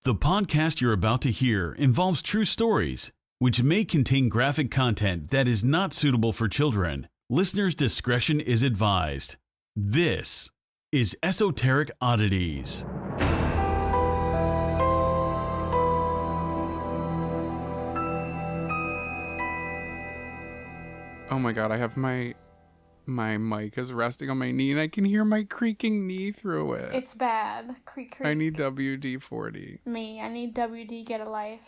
The podcast you're about to hear involves true stories, which may contain graphic content that is not suitable for children. Listener's discretion is advised. This is Esoteric Oddities. Oh my god, I have my mic is resting on my knee and I can hear my creaking knee through it. It's bad. Creak, creak. I need WD-40. I need WD get a life.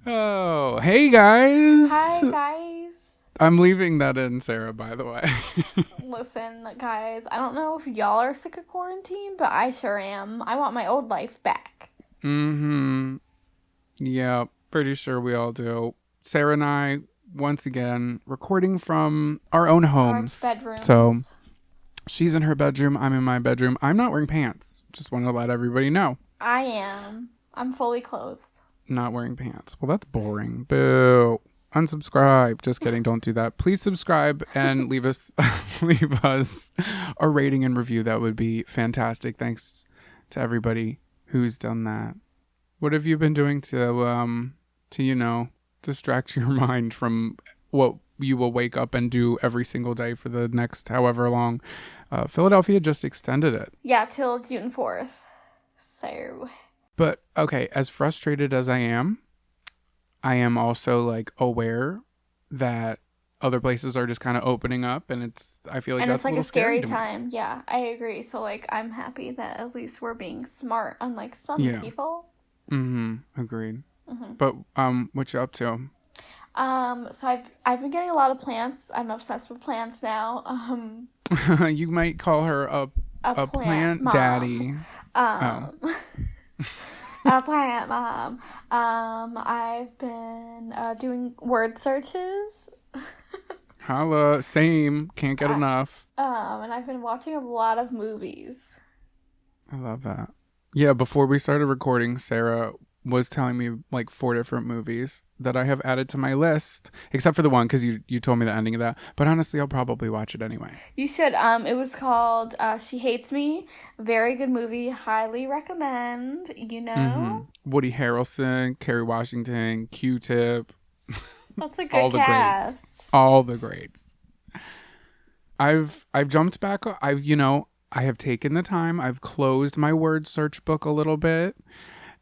Oh, hey guys. Hi guys. I'm leaving that in, Sarah, by the way. Listen, guys, I don't know if y'all are sick of quarantine, but I sure am. I want my old life back. Yeah, pretty sure we all do. Sarah and I, once again, recording from our own homes. Our bedrooms. So she's in her bedroom, I'm in my bedroom. I'm not wearing pants. Just want to let everybody know. I am. I'm fully clothed. Not wearing pants. Well, that's boring. Boo. Unsubscribe. Just kidding. Don't do that. Please subscribe and leave us a rating and review. That would be fantastic. Thanks to everybody who's done that. What have you been doing to distract your mind from what you will wake up and do every single day for the next however long? Philadelphia just extended it. Yeah, till June 4th. So. But, okay, as frustrated as I am also, aware that other places are just kind of opening up, and I feel like that's a little scary time. Yeah, I agree. So, I'm happy that at least we're being smart, unlike some people. Agreed. But what you up to? So I've been getting a lot of plants. I'm obsessed with plants now. You might call her a plant mom. daddy. A plant mom. I've been doing word searches. Holla, same. Can't get enough. And I've been watching a lot of movies. I love that. Yeah, before we started recording, Sarah was telling me 4 different movies that I have added to my list, except for the one because you told me the ending of that. But honestly, I'll probably watch it anyway. You should. It was called She Hates Me. Very good movie. Highly recommend. Woody Harrelson, Kerry Washington, Q-Tip. That's a good cast. All the greats. I've jumped back. I have taken the time. I've closed my word search book a little bit.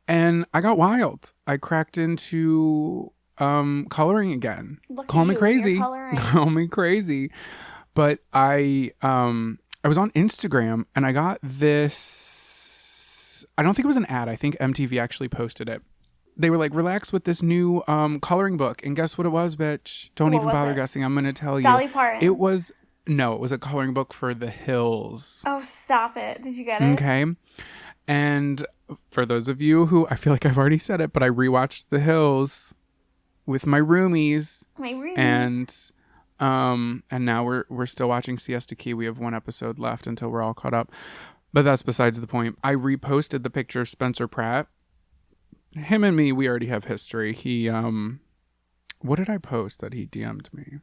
And I got wild. I cracked into coloring again. Call me crazy. Call me crazy. But I was on Instagram and I got this. I don't think it was an ad. I think MTV actually posted it. They were like, relax with this new coloring book. And guess what it was, bitch? Don't even bother guessing. I'm going to tell you. Dolly Parton. No, it was a coloring book for The Hills. Oh, stop it. Did you get it? Okay. And for those of you who, I feel like I've already said it, but I rewatched The Hills with my roomies. And now we're still watching Siesta Key. We have 1 episode left until we're all caught up. But that's besides the point. I reposted the picture of Spencer Pratt. Him and me, we already have history. He, what did I post that he DM'd me?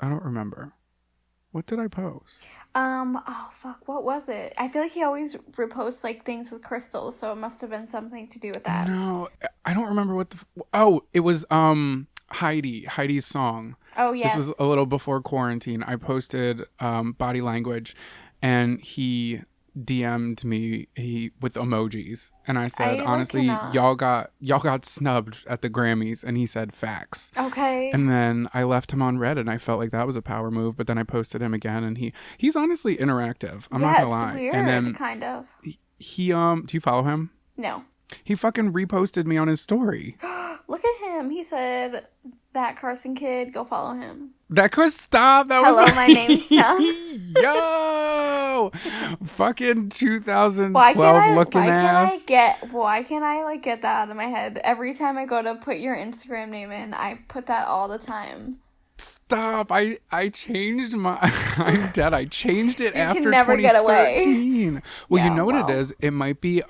I don't remember. What did I post? Oh fuck, what was it? I feel like he always reposts things with crystals, so it must have been something to do with that. No, I don't remember what it was Heidi's song. Oh yeah. This was a little before quarantine. I posted body language and he DM'd me with emojis, and I said, honestly, y'all got snubbed at the Grammys, and he said facts. Okay. And then I left him on Reddit, and I felt like that was a power move, but then I posted him again, and he's honestly interactive. I'm not gonna lie. Weird, and then kind of. He do you follow him? No. He fucking reposted me on his story. Look at him. He said, that Carson kid, go follow him. That could stop. That Hello, was my name's John. Yo, fucking 2012 looking ass. Why can't I get that out of my head? Every time I go to put your Instagram name in, I put that all the time. Stop. I changed I'm dead. I changed it after can never 2013. Get away. Well, you know what it is? It might be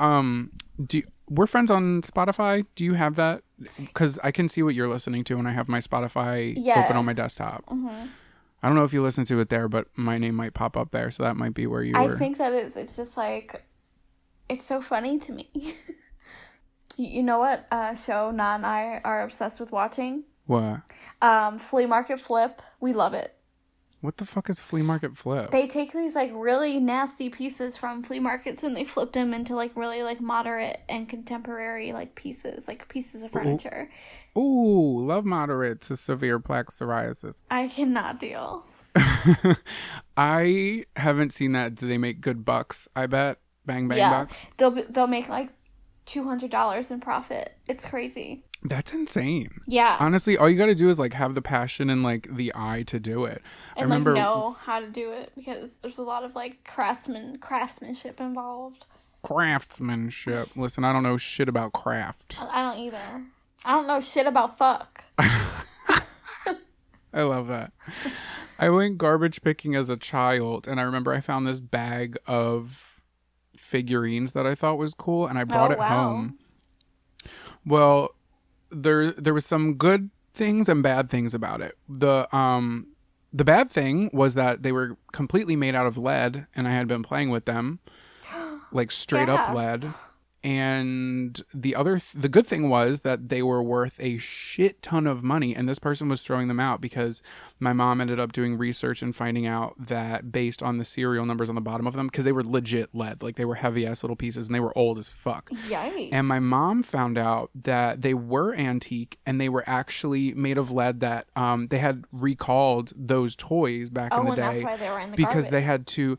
we're friends on Spotify. Do you have that? Because I can see what you're listening to when I have my Spotify open on my desktop. I don't know if you listen to it there, but my name might pop up there, so that might be where you were. I think that it's just like, it's so funny to me. You know what show Na and I are obsessed with watching? What? Flea Market Flip. We love it. What the fuck is Flea Market Flip? They take these like really nasty pieces from flea markets and they flip them into like really like moderate and contemporary like pieces of furniture. Ooh, love moderate to severe plaque psoriasis. I cannot deal. I haven't seen that. Do they make good bucks? I bet. Bang bang bucks. They'll make like $200 in profit. It's crazy. That's insane. Yeah. Honestly, all you got to do is like have the passion and like the eye to do it. And I remember, like know how to do it because there's a lot of like craftsmanship involved. Craftsmanship. Listen, I don't know shit about craft. I don't either. I don't know shit about fuck. I love that. I went garbage picking as a child, and I remember I found this bag of figurines that I thought was cool, and I brought it home. Well, there was some good things and bad things about it. The bad thing was that they were completely made out of lead, and I had been playing with them, like straight up lead. And the good thing was that they were worth a shit ton of money, and this person was throwing them out because my mom ended up doing research and finding out that based on the serial numbers on the bottom of them, because they were legit lead, like they were heavy ass little pieces and they were old as fuck. Yikes. And my mom found out that they were antique and they were actually made of lead, that they had recalled those toys back in the day. That's why they were in the because garbage. they had to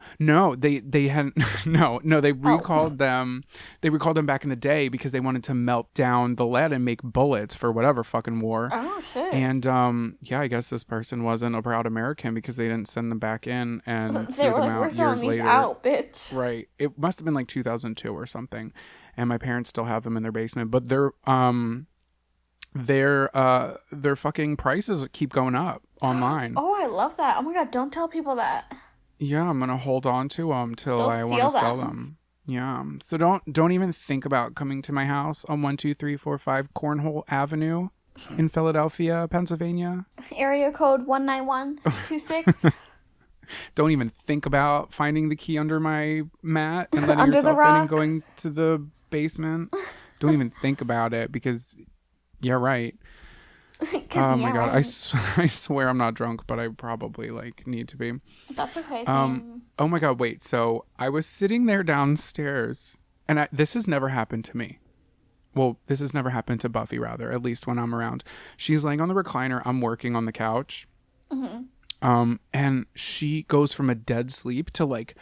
they hadn't they recalled them. They recalled them back in the day because they wanted to melt down the lead and make bullets for whatever fucking war. Oh shit. And yeah, I guess this person wasn't a proud American because they didn't send them back in and threw them out years later. Out, bitch. Right. It must have been like 2002 or something. And my parents still have them in their basement, but their fucking prices keep going up online. Oh, I love that. Oh my god, don't tell people that. Yeah, I'm gonna hold on to them till I want to sell them. Yeah. So don't even think about coming to my house on 12345 Cornhole Avenue in Philadelphia, Pennsylvania. Area code 19126. Don't even think about finding the key under my mat and letting under yourself in and going to the basement. Don't even think about it because yeah, right. Oh my god, I swear I'm not drunk, but I probably like need to be. That's okay. Oh my god, wait. So I was sitting there downstairs, and this has never happened to me. Well, this has never happened to Buffy, rather, at least when I'm around. She's laying on the recliner. I'm working on the couch. Mm-hmm. And she goes from a dead sleep to like,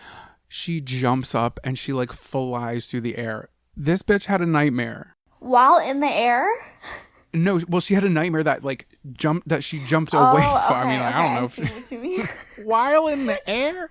she jumps up and she like flies through the air. This bitch had a nightmare. While in the air? No, well, she had a nightmare that she jumped away from. I mean, I don't know if what you mean. While in the air.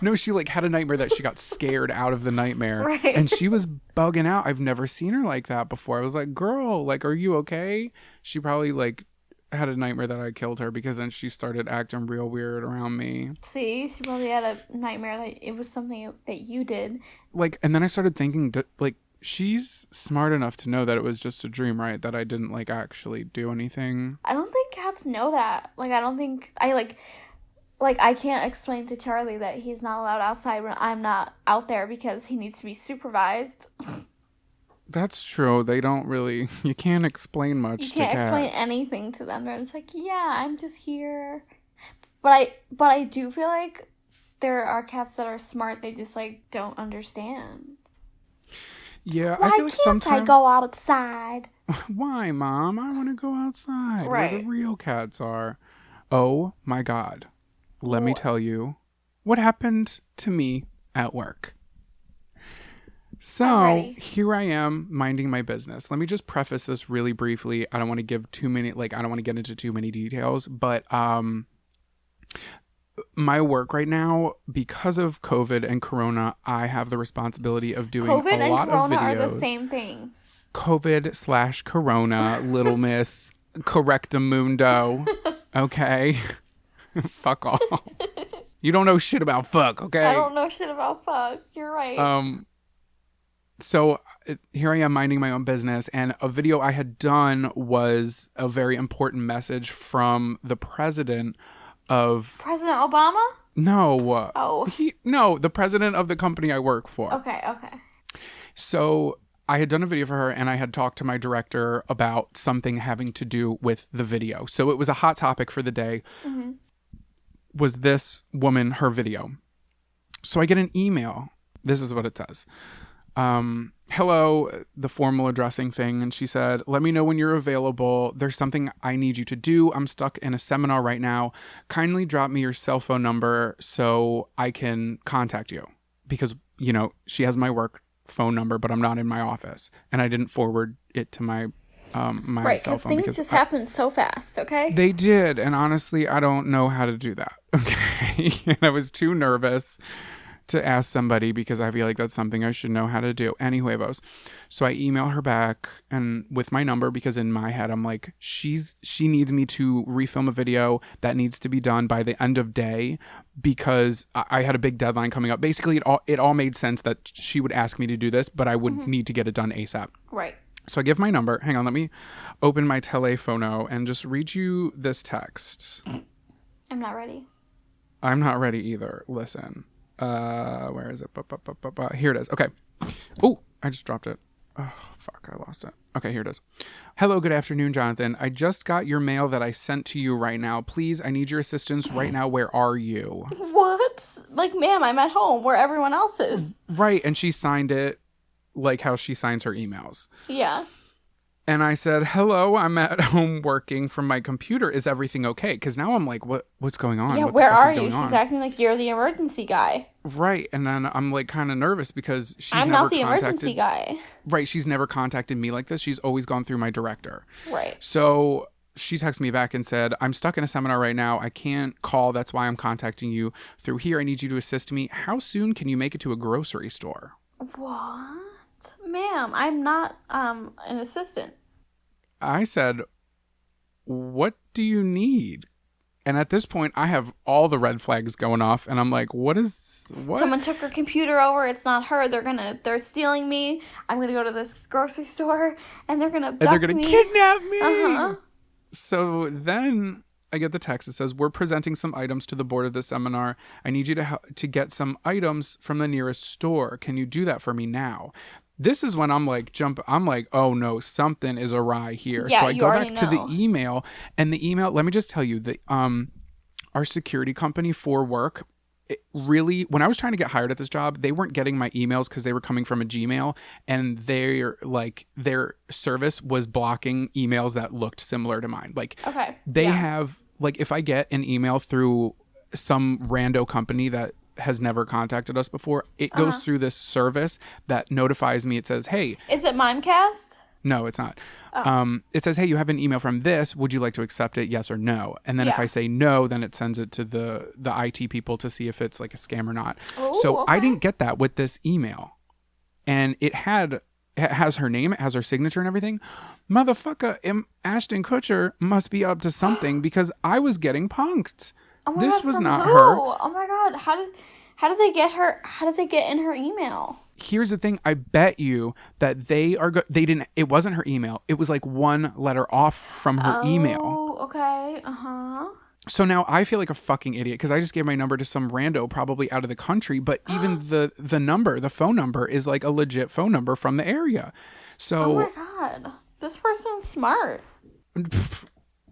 No, she like had a nightmare that she got scared out of the nightmare, right. And she was bugging out. I've never seen her like that before. I was like, "Girl, like, are you okay?" She probably like had a nightmare that I killed her because then she started acting real weird around me. See, she probably had a nightmare that it was something that you did. Like, and then I started thinking, like, she's smart enough to know that it was just a dream, right? That I didn't like actually do anything. I don't think cats know that. Like, I don't think I can't explain to Charlie that he's not allowed outside when I'm not out there because he needs to be supervised. That's true. They don't really. You can't explain much to cats. You can't explain anything to them. They're just like, yeah, I'm just here. But I do feel like there are cats that are smart. They just like don't understand. Yeah, Why I feel like sometimes I go outside? Why, Mom? I want to go outside right. where the real cats are. Oh my God. Let me tell you what happened to me at work. So here I am minding my business. Let me just preface this really briefly. I don't want to give too many, I don't want to get into too many details, but my work right now, because of COVID and Corona, I have the responsibility of doing COVID a lot of videos. COVID and Corona are the same things. COVID/Corona, Little Miss Correctamundo. Okay? Fuck off. You don't know shit about fuck, okay? I don't know shit about fuck. You're right. So here I am minding my own business, and a video I had done was a very important message from the president of President Obama? No. Oh. The president of the company I work for. Okay. So I had done a video for her, and I had talked to my director about something having to do with the video. So it was a hot topic for the day. Mm-hmm. Was this woman, her video. So I get an email. This is what it says. Hello, the formal addressing thing. And she said, let me know when you're available. There's something I need you to do. I'm stuck in a seminar right now. Kindly drop me your cell phone number so I can contact you. Because, she has my work phone number, but I'm not in my office. And I didn't forward it to my my right, cell phone. Right, because things just happen so fast, okay? They did. And honestly, I don't know how to do that. Okay. And I was too nervous to ask somebody because I feel like that's something I should know how to do. Anyways, so I email her back and with my number because in my head I'm like, she needs me to refilm a video that needs to be done by the end of day because I had a big deadline coming up. Basically, it all made sense that she would ask me to do this, but I would need to get it done ASAP. Right. So I give my number. Hang on, let me open my telephono and just read you this text. I'm not ready. I'm not ready either. Listen. Where is it? Here it is. Okay. Oh, I just dropped it. Oh, fuck. I lost it. Okay, here it is. Hello, good afternoon, Jonathan. I just got your mail that I sent to you right now. Please, I need your assistance right now. Where are you? What? Like, ma'am, I'm at home where everyone else is. Right. And she signed it like how she signs her emails. Yeah. And I said, hello, I'm at home working from my computer. Is everything okay? Because now I'm like, what's going on? Yeah, what where the fuck are is you? going on? She's acting like you're the emergency guy. Right. And then I'm like kind of nervous because I'm not the emergency guy. Right. She's never contacted me like this. She's always gone through my director. Right. So she texted me back and said, I'm stuck in a seminar right now. I can't call. That's why I'm contacting you through here. I need you to assist me. How soon can you make it to a grocery store? What? Ma'am, I'm not an assistant. I said, what do you need? And at this point, I have all the red flags going off. And I'm like, what? Someone took her computer over. It's not her. They're stealing me. I'm going to go to this grocery store and they're going to kidnap me. Uh-huh. So then I get the text that says, we're presenting some items to the board of the seminar. I need you to get some items from the nearest store. Can you do that for me now? This is when I'm like, oh no, something is awry here. Yeah, so I go back to the email, and the email, let me just tell you, our security company for work, really, when I was trying to get hired at this job, they weren't getting my emails because they were coming from a Gmail, and their service was blocking emails that looked similar to mine. Like, okay. They have, like, if I get an email through some rando company that has never contacted us before, it goes through this service that notifies me. It says, hey, is it Mimecast? No, it's not. It says, hey, you have an email from this, would you like to accept it, yes or no? And then if I say no, then it sends it to the IT people to see if it's like a scam or not. Ooh, so okay. I didn't get that with this email, and it has her name, it has her signature and everything. Motherfucker, Ashton Kutcher must be up to something because I was getting punked. Oh my this God, was from not who? her. Oh my God, how did they get her? How did they get in her email? Here's the thing. I bet you that they didn't. It wasn't her email. It was like one letter off from her email. Oh, okay. So now I feel like a fucking idiot because I just gave my number to some rando probably out of the country. But even the phone number is like a legit phone number from the area. So oh my God, this person's smart.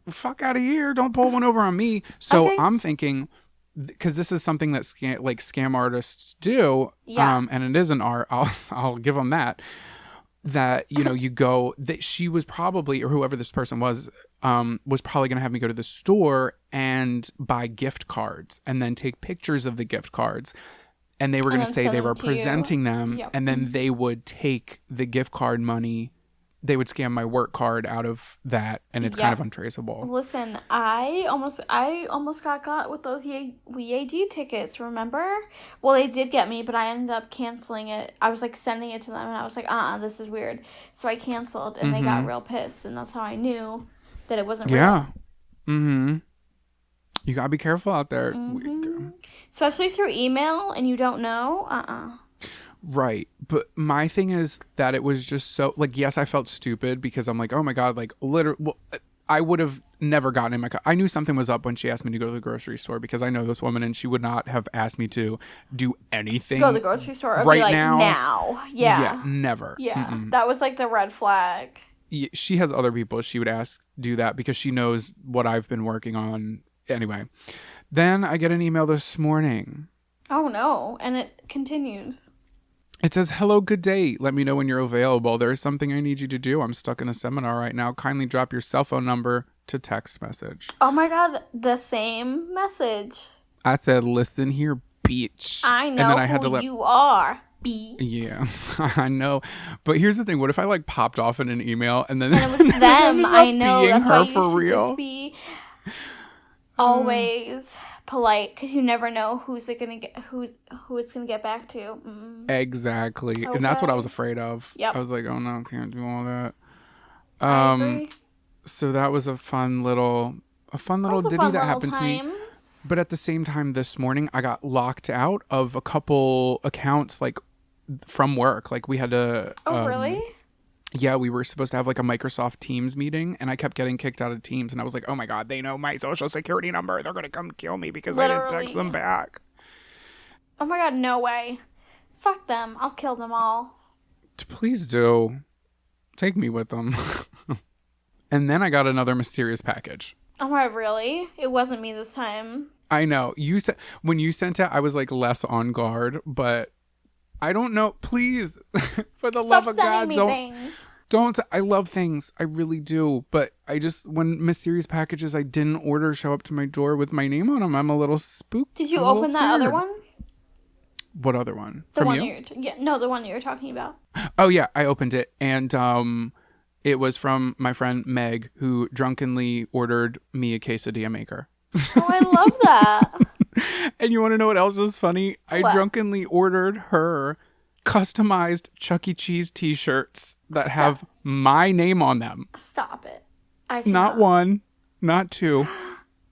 Fuck out of here. Don't pull one over on me. So okay. I'm thinking, because this is something that scam artists do, yeah. And it is an art, I'll give them that you go, that she was probably, or whoever this person was probably going to have me go to the store and buy gift cards and then take pictures of the gift cards. And they were going to say they were presenting them, yep. And then they would take the gift card money. They would scam my work card out of that, and it's kind of untraceable. Listen, I almost got with those EAG tickets, remember? Well, they did get me, but I ended up canceling it. I was like sending it to them, and I was like, this is weird. So I canceled, and they got real pissed, and that's how I knew that it wasn't real. Yeah. Mm-hmm. You gotta be careful out there. Mm-hmm. Especially through email, and you don't know. Right. But my thing is that it was just so, like, yes, I felt stupid because I'm like, oh my God, like, literally, well, I would have never gotten in my car. I knew something was up when she asked me to go to the grocery store because I know this woman and she would not have asked me to do anything. Go to the grocery store or right be like, now. Yeah. Never. Yeah. Mm-mm. That was like the red flag. She has other people she would ask do that because she knows what I've been working on. Anyway, then I get an email this morning. Oh no. And it continues. It says, hello, good day. Let me know when you're available. There is something I need you to do. I'm stuck in a seminar right now. Kindly drop your cell phone number to text message. Oh my God. The same message. I said, listen here, bitch. I know and then I had to you are, bitch. Yeah, I know. But here's the thing. What if I like popped off in an email and then And it was them. I know. being That's her why you for should real? just be always polite because you never know who it's gonna get back to. Exactly. And that's what I was afraid of. Yep. I was like, oh no, can't do all that. I agree. So that was a fun little ditty that happened to me. But at the same time this morning I got locked out of a couple accounts like from work. Like we had to Really? Yeah, we were supposed to have like a Microsoft Teams meeting and I kept getting kicked out of Teams and I was like, oh my God, they know my social security number. They're going to come kill me because I didn't text them back. Oh my God, no way. Fuck them. I'll kill them all. Please do. Take me with them. And then I got another mysterious package. Oh my God, really? It wasn't me this time. I know. When you sent it, I was like less on guard, but I don't know. Please, for the love of God, don't. I love things. I really do. But when mysterious packages I didn't order show up to my door with my name on them, I'm a little spooked. Did you open that other one? What other one? The From one you? the one that you were talking about. Oh yeah, I opened it and it was from my friend Meg who drunkenly ordered me a quesadilla maker. Oh, I love that. And you want to know what else is funny? I drunkenly ordered her customized Chuck E. Cheese t-shirts that have my name on them. Stop it. Not 1, not 2,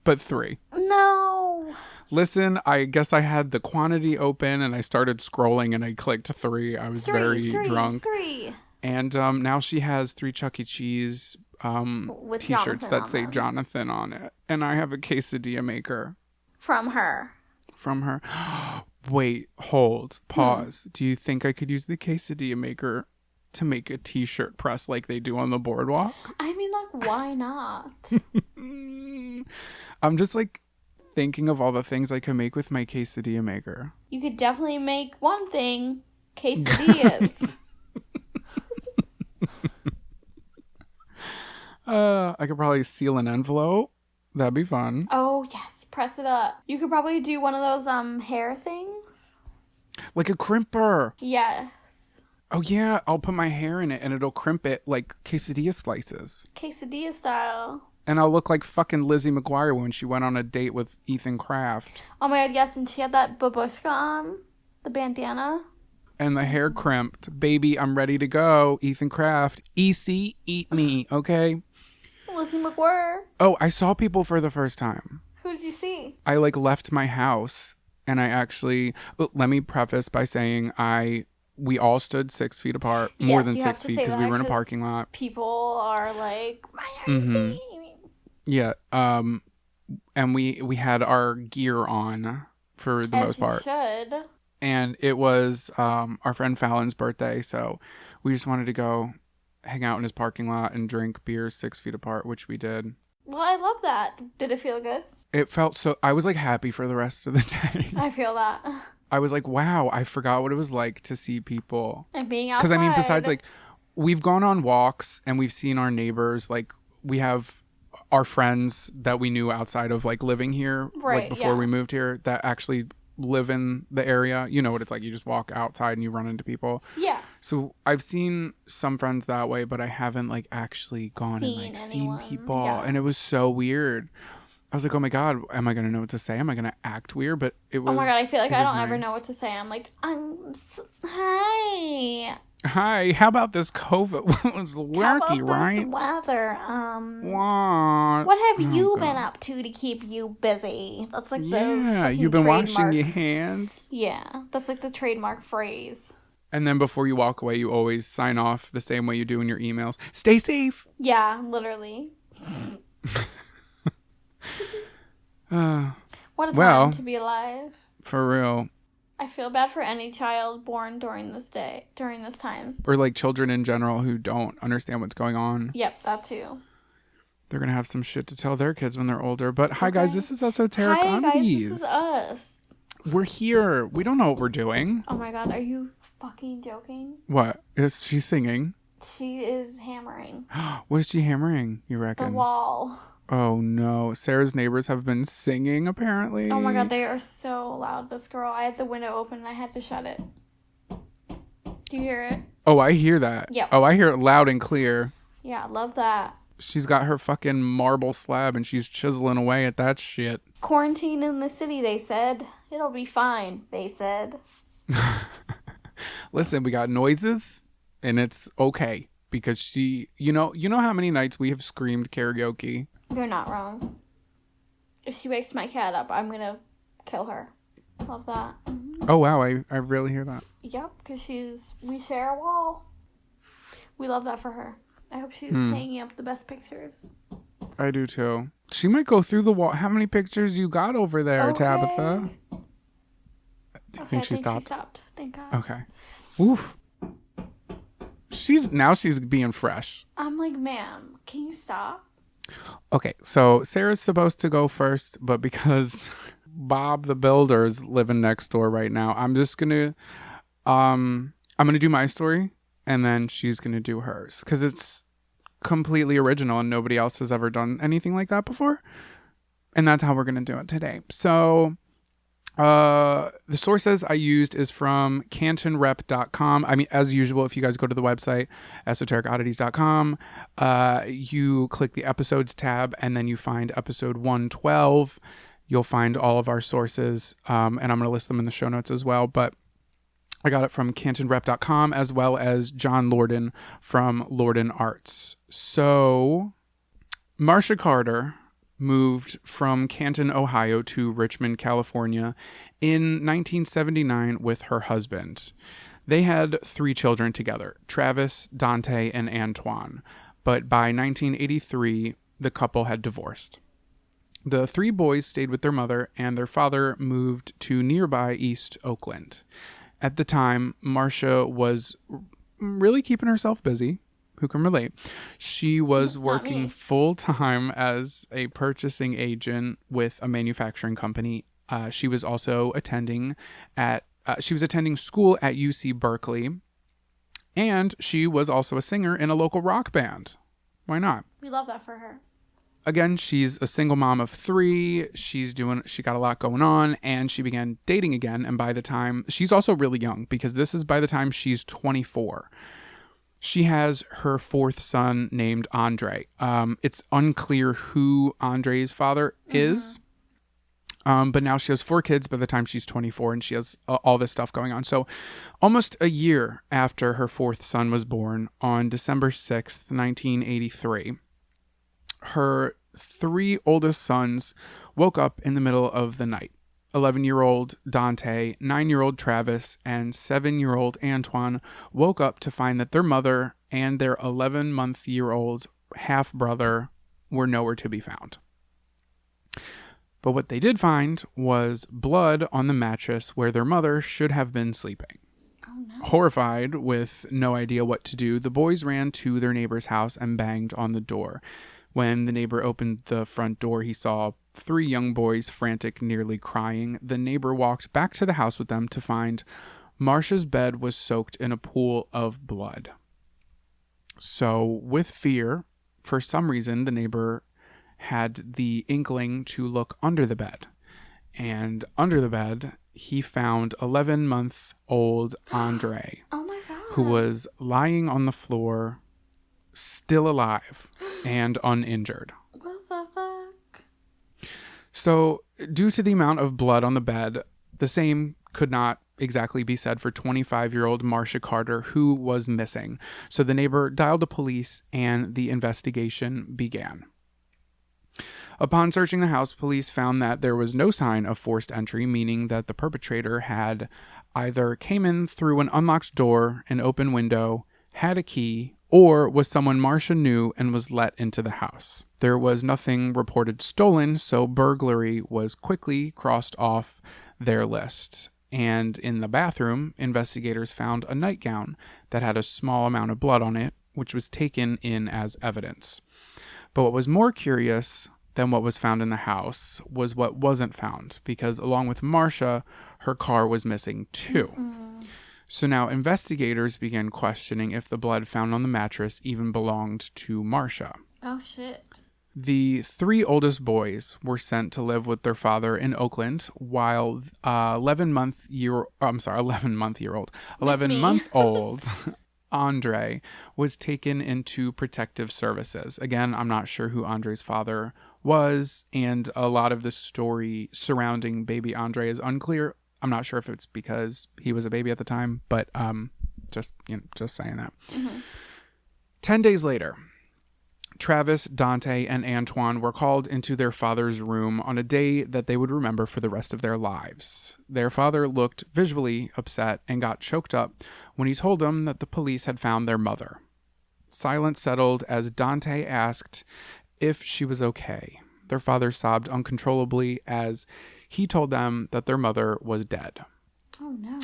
but 3. No. Listen, I guess I had the quantity open and I started scrolling and I clicked 3. I was very drunk. 3. And now she has 3 Chuck E. Cheese t-shirts that say Jonathan on it. And I have a quesadilla maker. From her. Wait, hold, pause. Do you think I could use the quesadilla maker to make a t-shirt press like they do on the boardwalk? I mean, like, why not? I'm just like thinking of all the things I could make with my quesadilla maker. You could definitely make one thing, quesadillas. I could probably seal an envelope. That'd be fun. Oh, yes. Press it up. You could probably do one of those hair things. Like a crimper. Yes. Oh yeah, I'll put my hair in it and it'll crimp it like quesadilla slices. Quesadilla style. And I'll look like fucking Lizzie McGuire when she went on a date with Ethan Kraft. Oh my God, yes, and she had that babushka on, the bandana. And the hair crimped. Baby, I'm ready to go. Ethan Kraft. EC, eat me, okay? Lizzie McGuire. Oh, I saw people for the first time. Who did you see? I left my house and I actually, let me preface by saying we all stood 6 feet apart, more than 6 feet because we were in a parking lot. People are like, why are you seeing me? Yeah. And we had our gear on for the most part. Should. And it was our friend Fallon's birthday, so we just wanted to go hang out in his parking lot and drink beers 6 feet apart, which we did. Well, I love that. Did it feel good? It felt so... I was, like, happy for the rest of the day. I feel that. I was like, wow, I forgot what it was like to see people. And being outside. Because, I mean, besides, like, we've gone on walks and we've seen our neighbors. Like, we have our friends that we knew outside of, like, living here. Right, like, before we moved here that actually live in the area. You know what it's like. You just walk outside and you run into people. Yeah. So I've seen some friends that way, but I haven't, like, actually gone and, like, seen people. Yeah. And it was so weird. I was like, oh my God, am I going to know what to say? Am I going to act weird? But it was... Oh my God, I feel like I don't ever know what to say. I'm like, hi. Hi, how about this COVID? It's wacky, right? Weather? What have you been up to keep you busy? That's like the you've been washing your hands. Yeah, that's like the trademark phrase. And then before you walk away, you always sign off the same way you do in your emails. Stay safe. Yeah, literally. What a time well, to be alive. for real. I feel bad for any child born during this time. Or like children in general who don't understand what's going on. Yep, that too. They're going to have some shit to tell their kids when they're older. But hi, guys, this is Esoteric Hi, guys, Oddities. this is us. We're here. We don't know what we're doing. Oh my god, are you fucking joking? What? Is she singing? She is hammering. What is she hammering, you reckon? The wall. Oh no. Sarah's neighbors have been singing, apparently. Oh my god, they are so loud. This girl, I had the window open and I had to shut it. Do you hear it? Oh, I hear that. Yep. Oh, I hear it loud and clear. Yeah, love that. She's got her fucking marble slab and she's chiseling away at that shit. Quarantine in the city, they said. It'll be fine, they said. Listen, we got noises and it's okay because she, you know how many nights we have screamed karaoke? You're not wrong. If she wakes my cat up, I'm gonna kill her. Love that. Mm-hmm. Oh wow, I really hear that. Yep, because we share a wall. We love that for her. I hope she's hanging up the best pictures. I do too. She might go through the wall. How many pictures you got over there, Okay. Tabitha? Do you think she stopped? She stopped. Thank God. Okay. Oof. She's being fresh. I'm like, ma'am, can you stop? Okay, so Sarah's supposed to go first, but because Bob the Builder's living next door right now, I'm just gonna do my story and then she's gonna do hers because it's completely original and nobody else has ever done anything like that before, and that's how we're gonna do it today. So the sources I used is from cantonrep.com. I mean, as usual, if you guys go to the website, esotericoddities.com, you click the episodes tab and then you find episode 112. You'll find all of our sources, and I'm going to list them in the show notes as well. But I got it from cantonrep.com as well as John Lorden from Lorden Arts. So Marcia Carter moved from Canton, Ohio to Richmond, California in 1979 with her husband. They had 3 children together, Travis, Dante, and Antoine. But by 1983, the couple had divorced. The 3 boys stayed with their mother, and their father moved to nearby East Oakland. At the time, Marcia was really keeping herself busy. Who can relate? She was working full-time as a purchasing agent with a manufacturing company. She was also attending school at UC Berkeley, and she was also a singer in a local rock band. Why not? We love that for her. Again, she's a single mom of 3. She got a lot going on, and she began dating again. And by the time, she's also really young because this is by the time she's 24. She has her 4th son named Andre. It's unclear who Andre's father is. But now she has 4 kids by the time she's 24 and she has all this stuff going on. So almost a year after her 4th son was born, on December 6th, 1983, her 3 oldest sons woke up in the middle of the night. 11-year-old Dante, 9-year-old Travis, and 7-year-old Antoine woke up to find that their mother and their 11-month-year-old half-brother were nowhere to be found. But what they did find was blood on the mattress where their mother should have been sleeping. Oh, no. Horrified, with no idea what to do, the boys ran to their neighbor's house and banged on the door. When the neighbor opened the front door, he saw 3 young boys, frantic, nearly crying. The neighbor walked back to the house with them to find Marcia's bed was soaked in a pool of blood. So, with fear, for some reason, the neighbor had the inkling to look under the bed. And under the bed, he found 11-month-old Andre, Oh my God. who was lying on the floor, still alive and uninjured. What the fuck? So, due to the amount of blood on the bed, the same could not exactly be said for 25-year-old Marcia Carter, who was missing. So the neighbor dialed the police and the investigation began. Upon searching the house, police found that there was no sign of forced entry, meaning that the perpetrator had either came in through an unlocked door, an open window, had a key, or was someone Marcia knew and was let into the house. There was nothing reported stolen, so burglary was quickly crossed off their list. And in the bathroom, investigators found a nightgown that had a small amount of blood on it, which was taken in as evidence. But what was more curious than what was found in the house was what wasn't found, because along with Marcia, her car was missing too. So now investigators began questioning if the blood found on the mattress even belonged to Marcia. Oh, shit. The 3 oldest boys were sent to live with their father in Oakland, while 11-month-old Andre was taken into protective services. Again, I'm not sure who Andre's father was, and a lot of the story surrounding baby Andre is unclear. I'm not sure if it's because he was a baby at the time, but just saying that. 10 days later, Travis, Dante, and Antoine were called into their father's room on a day that they would remember for the rest of their lives. Their father looked visually upset and got choked up when he told them that the police had found their mother. Silence settled as Dante asked if she was okay. Their father sobbed uncontrollably as he told them that their mother was dead. Oh, no.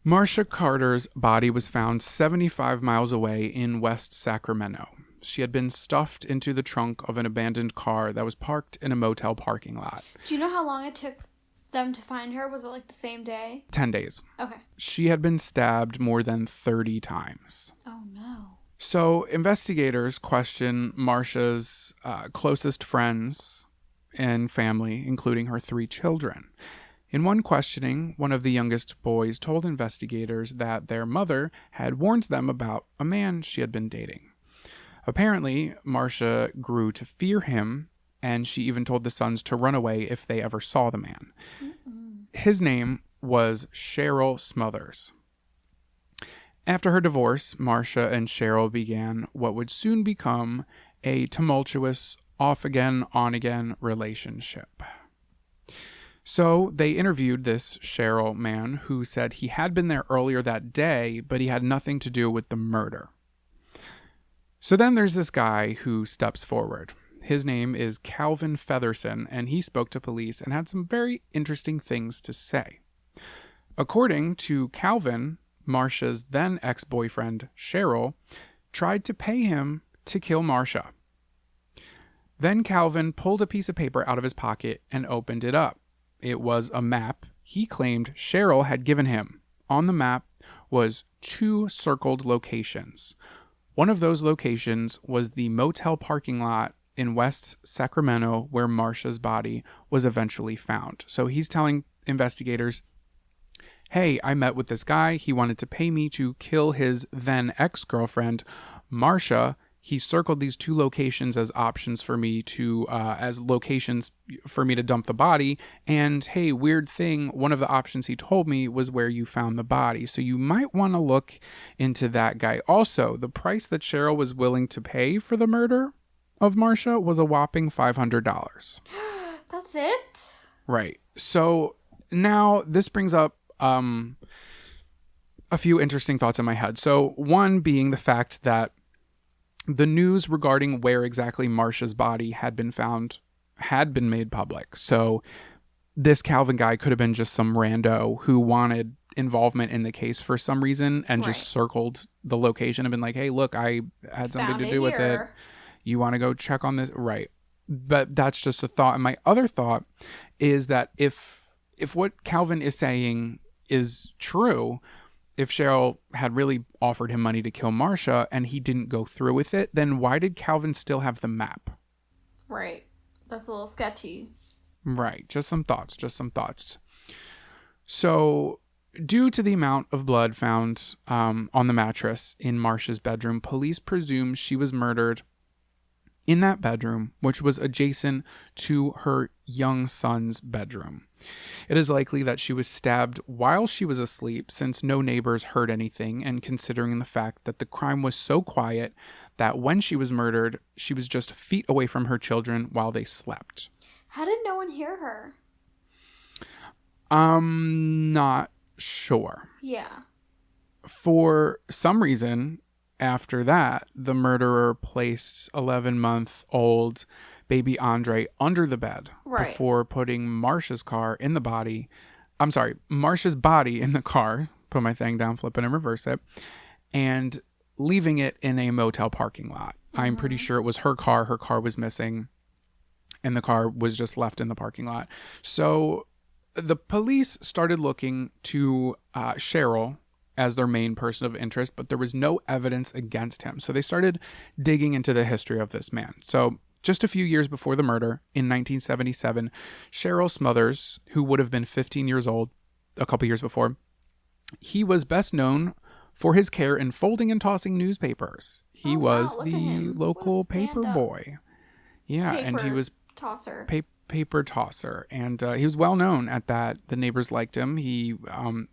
Marcia Carter's body was found 75 miles away in West Sacramento. She had been stuffed into the trunk of an abandoned car that was parked in a motel parking lot. Do you know how long it took them to find her? Was it like the same day? 10 days. Okay. She had been stabbed more than 30 times. Oh, no. So investigators question Marcia's closest friends and family, including her 3 children. In one questioning, one of the youngest boys told investigators that their mother had warned them about a man she had been dating. Apparently, Marcia grew to fear him, and she even told the sons to run away if they ever saw the man. His name was Cheryl Smothers. After her divorce, Marcia and Cheryl began what would soon become a tumultuous off-again, on-again relationship. So they interviewed this Cheryl man who said he had been there earlier that day, but he had nothing to do with the murder. So then there's this guy who steps forward. His name is Calvin Featherson, and he spoke to police and had some very interesting things to say. According to Calvin, Marcia's then ex-boyfriend, Cheryl, tried to pay him to kill Marcia. Then Calvin pulled a piece of paper out of his pocket and opened it up. It was a map he claimed Cheryl had given him. On the map was 2 circled locations. One of those locations was the motel parking lot in West Sacramento where Marcia's body was eventually found. So he's telling investigators, hey, I met with this guy. He wanted to pay me to kill his then ex-girlfriend, Marcia. He circled these 2 locations as options for me to, as locations for me to dump the body. And hey, weird thing, one of the options he told me was where you found the body. So you might want to look into that guy. Also, the price that Cheryl was willing to pay for the murder of Marcia was a whopping $500. That's it? Right. So now this brings up a few interesting thoughts in my head. So one being the fact that the news regarding where exactly Marcia's body had been found had been made public. So this Calvin guy could have been just some rando who wanted involvement in the case for some reason and just circled the location and been like, hey, look, I had something to do with it. You want to go check on this? Right. But that's just a thought. And my other thought is that if what Calvin is saying is true, if Cheryl had really offered him money to kill Marcia and he didn't go through with it, then why did Calvin still have the map? Right. That's a little sketchy. Right. Just some thoughts. So, due to the amount of blood found on the mattress in Marcia's bedroom, police presume she was murdered in that bedroom, which was adjacent to her young son's bedroom. It is likely that she was stabbed while she was asleep, since no neighbors heard anything, and considering the fact that the crime was so quiet that when she was murdered, she was just feet away from her children while they slept. How did no one hear her? Not sure. Yeah. For some reason, after that, the murderer placed 11-month-old baby Andre under the bed before putting Marcia's body in the car, put my thing down, flip it and reverse it, and leaving it in a motel parking lot. I'm pretty sure it was her car. Her car was missing, and the car was just left in the parking lot. So the police started looking to Cheryl as their main person of interest, but there was no evidence against him. So they started digging into the history of this man. So just a few years before the murder, in 1977, Cheryl Smothers, who would have been 15 years old a couple years before, he was best known for his care in folding and tossing newspapers. He was the local paper boy. Yeah, and he was tosser. Paper tosser, and he was well known at that. The neighbors liked him. He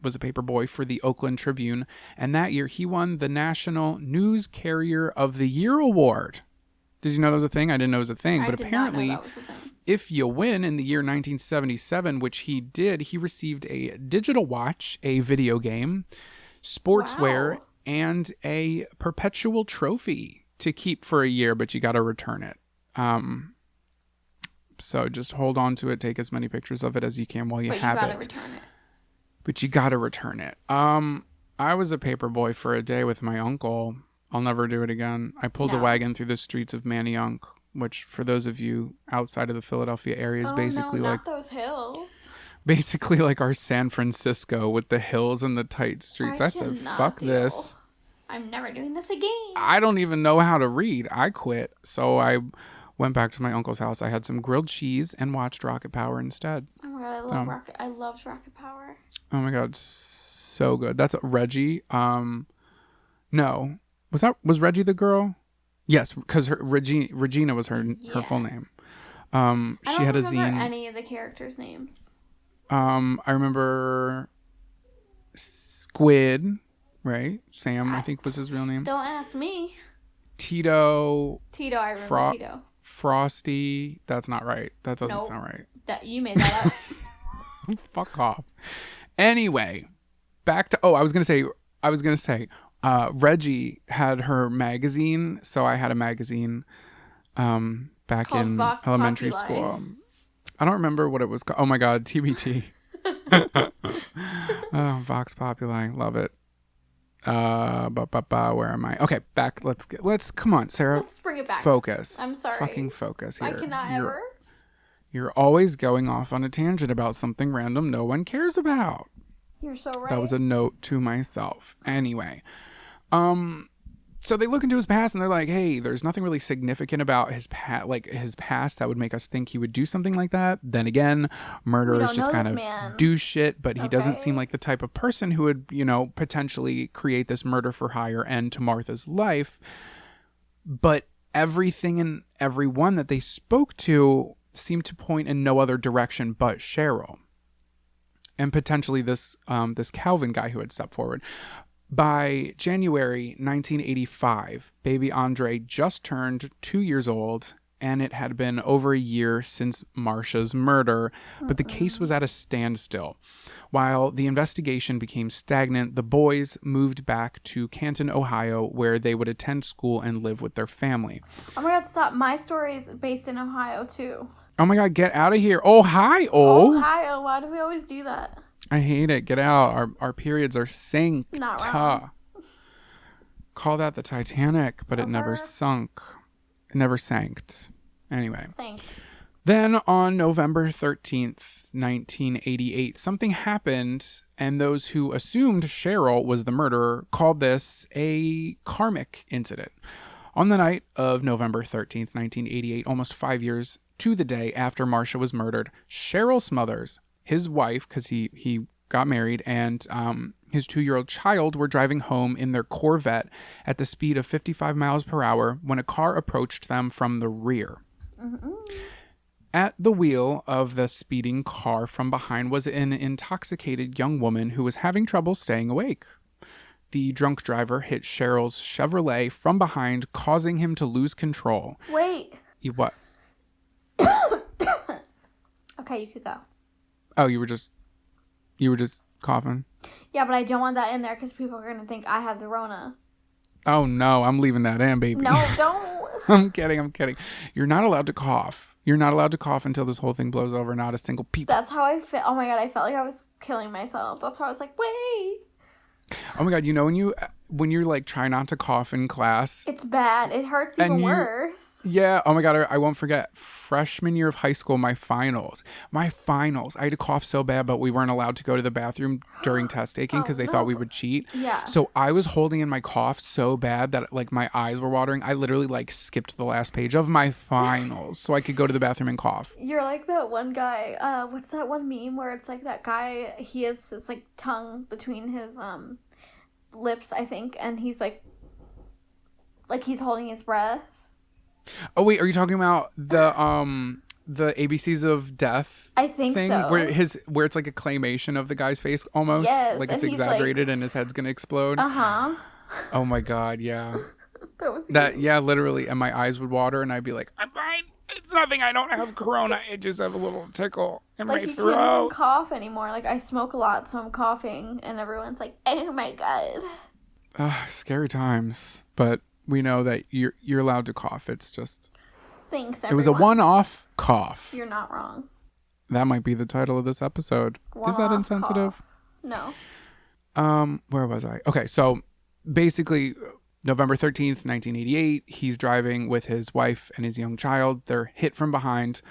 was a paper boy for the Oakland Tribune, and that year he won the National News Carrier of the Year award. Did you know that was a thing? I didn't know it was a thing, but apparently if you win in the year 1977, which he did, he received a digital watch, a video game, sportswear, and a perpetual trophy to keep for a year, but you got to return it. So just hold on to it. Take as many pictures of it as you can while you have it. But you got to return it. I was a paper boy for a day with my uncle. I'll never do it again. I pulled a wagon through the streets of Manayunk, which for those of you outside of the Philadelphia area is basically not those hills. Basically like our San Francisco with the hills and the tight streets. I said, fuck this. I'm never doing this again. I don't even know how to read. I quit. So I went back to my uncle's house. I had some grilled cheese and watched Rocket Power instead. Oh my god, I loved Rocket Power. Oh my god, so good. That's Reggie. No, was Reggie the girl? Yes, because Regina was her full name. She had a zine. I don't remember any of the characters' names. I remember Squid, right? Sam, I think was his real name. Don't ask me. Tito, I remember Tito. Frosty. That's not right. That doesn't sound right. You made that up. Fuck off. Anyway, back to I was gonna say Reggie had her magazine, so I had a magazine back called in Vox elementary Populi. School. I don't remember what it was called. Oh my god, TBT. Vox Populi, love it. Where am I? Okay, back. Let's come on, Sarah. Let's bring it back. Focus. I'm sorry. Fucking focus here. I cannot ever. You're always going off on a tangent about something random no one cares about. You're so right. That was a note to myself. Anyway, so they look into his past and they're like, hey, there's nothing really significant about his past that would make us think he would do something like that. Then again, murderers just kind of do shit, but he doesn't seem like the type of person who would, potentially create this murder for hire end to Martha's life. But everything and everyone that they spoke to seemed to point in no other direction but Cheryl. And potentially this Calvin guy who had stepped forward. By January 1985, baby Andre just turned 2 years old, and it had been over a year since Marcia's murder, but the case was at a standstill. While the investigation became stagnant, the boys moved back to Canton, Ohio, where they would attend school and live with their family. Oh my god, stop. My story is based in Ohio, too. Oh my god, get out of here. Ohio! Ohio, why do we always do that? I hate it. Get out. Our periods are synced. Not wrong. Call that the Titanic, but it never sunk. It never sank. Anyway. Sank. Then on November 13th, 1988, something happened, and those who assumed Cheryl was the murderer called this a karmic incident. On the night of November 13th, 1988, almost 5 years to the day after Marcia was murdered, Cheryl Smothers, his wife, because he got married, and his 2-year-old child were driving home in their Corvette at the speed of 55 miles per hour when a car approached them from the rear. Mm-hmm. At the wheel of the speeding car from behind was an intoxicated young woman who was having trouble staying awake. The drunk driver hit Cheryl's Chevrolet from behind, causing him to lose control. Wait. What? Okay, you could go. Oh, you were just coughing? Yeah, but I don't want that in there because people are going to think I have the Rona. Oh no, I'm leaving that in, baby. No, don't. I'm kidding. You're not allowed to cough. You're not allowed to cough until this whole thing blows over. Not a single peep. That's how I feel. Oh my God, I felt like I was killing myself. That's why I was like, wait. Oh my God, when you're like try not to cough in class. It's bad. It hurts even worse. Yeah. Oh my God, I won't forget freshman year of high school, my finals. I had to cough so bad, but we weren't allowed to go to the bathroom during test taking because they thought we would cheat. Yeah. So I was holding in my cough so bad that like my eyes were watering. I literally like skipped the last page of my finals so I could go to the bathroom and cough. You're like that one guy. What's that one meme where it's like that guy? He has his like tongue between his lips, I think, and he's like he's holding his breath. Oh wait, are you talking about the ABCs of Death? I think thing so. Where it's like a claymation of the guy's face almost, yes, like it's exaggerated and his head's gonna explode. Oh my God, yeah. Yeah, literally, and my eyes would water, and I'd be like, "I'm fine. It's nothing. I don't have corona. I just have a little tickle in my throat." Can't even cough anymore. Like I smoke a lot, so I'm coughing, and everyone's like, "Oh my God." Scary times, but we know that you're allowed to cough. It's just thanks. Everyone. It was a one-off cough. You're not wrong. That might be the title of this episode. Is that insensitive? Cough. No. Where was I? Okay, so basically November 13th, 1988, he's driving with his wife and his young child. They're hit from behind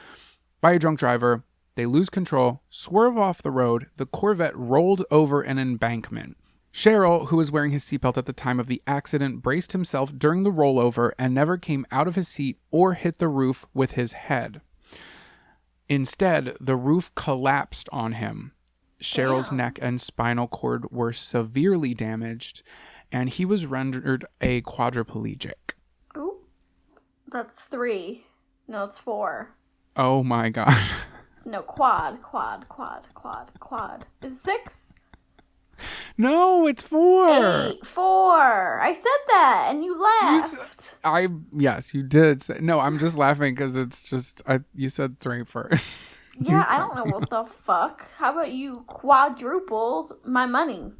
by a drunk driver. They lose control, swerve off the road. The Corvette rolled over an embankment. Cheryl, who was wearing his seatbelt at the time of the accident, braced himself during the rollover and never came out of his seat or hit the roof with his head. Instead, the roof collapsed on him. Cheryl's neck and spinal cord were severely damaged, and he was rendered a quadriplegic. Ooh, that's 3. No, it's 4. Oh my God. No, quad. Is it 6? No, it's 4. 8, 4. I said that, and you laughed. Yes, you did. No, I'm just laughing because it's just you said 3 first. Yeah, I don't know what the fuck. How about you quadrupled my money?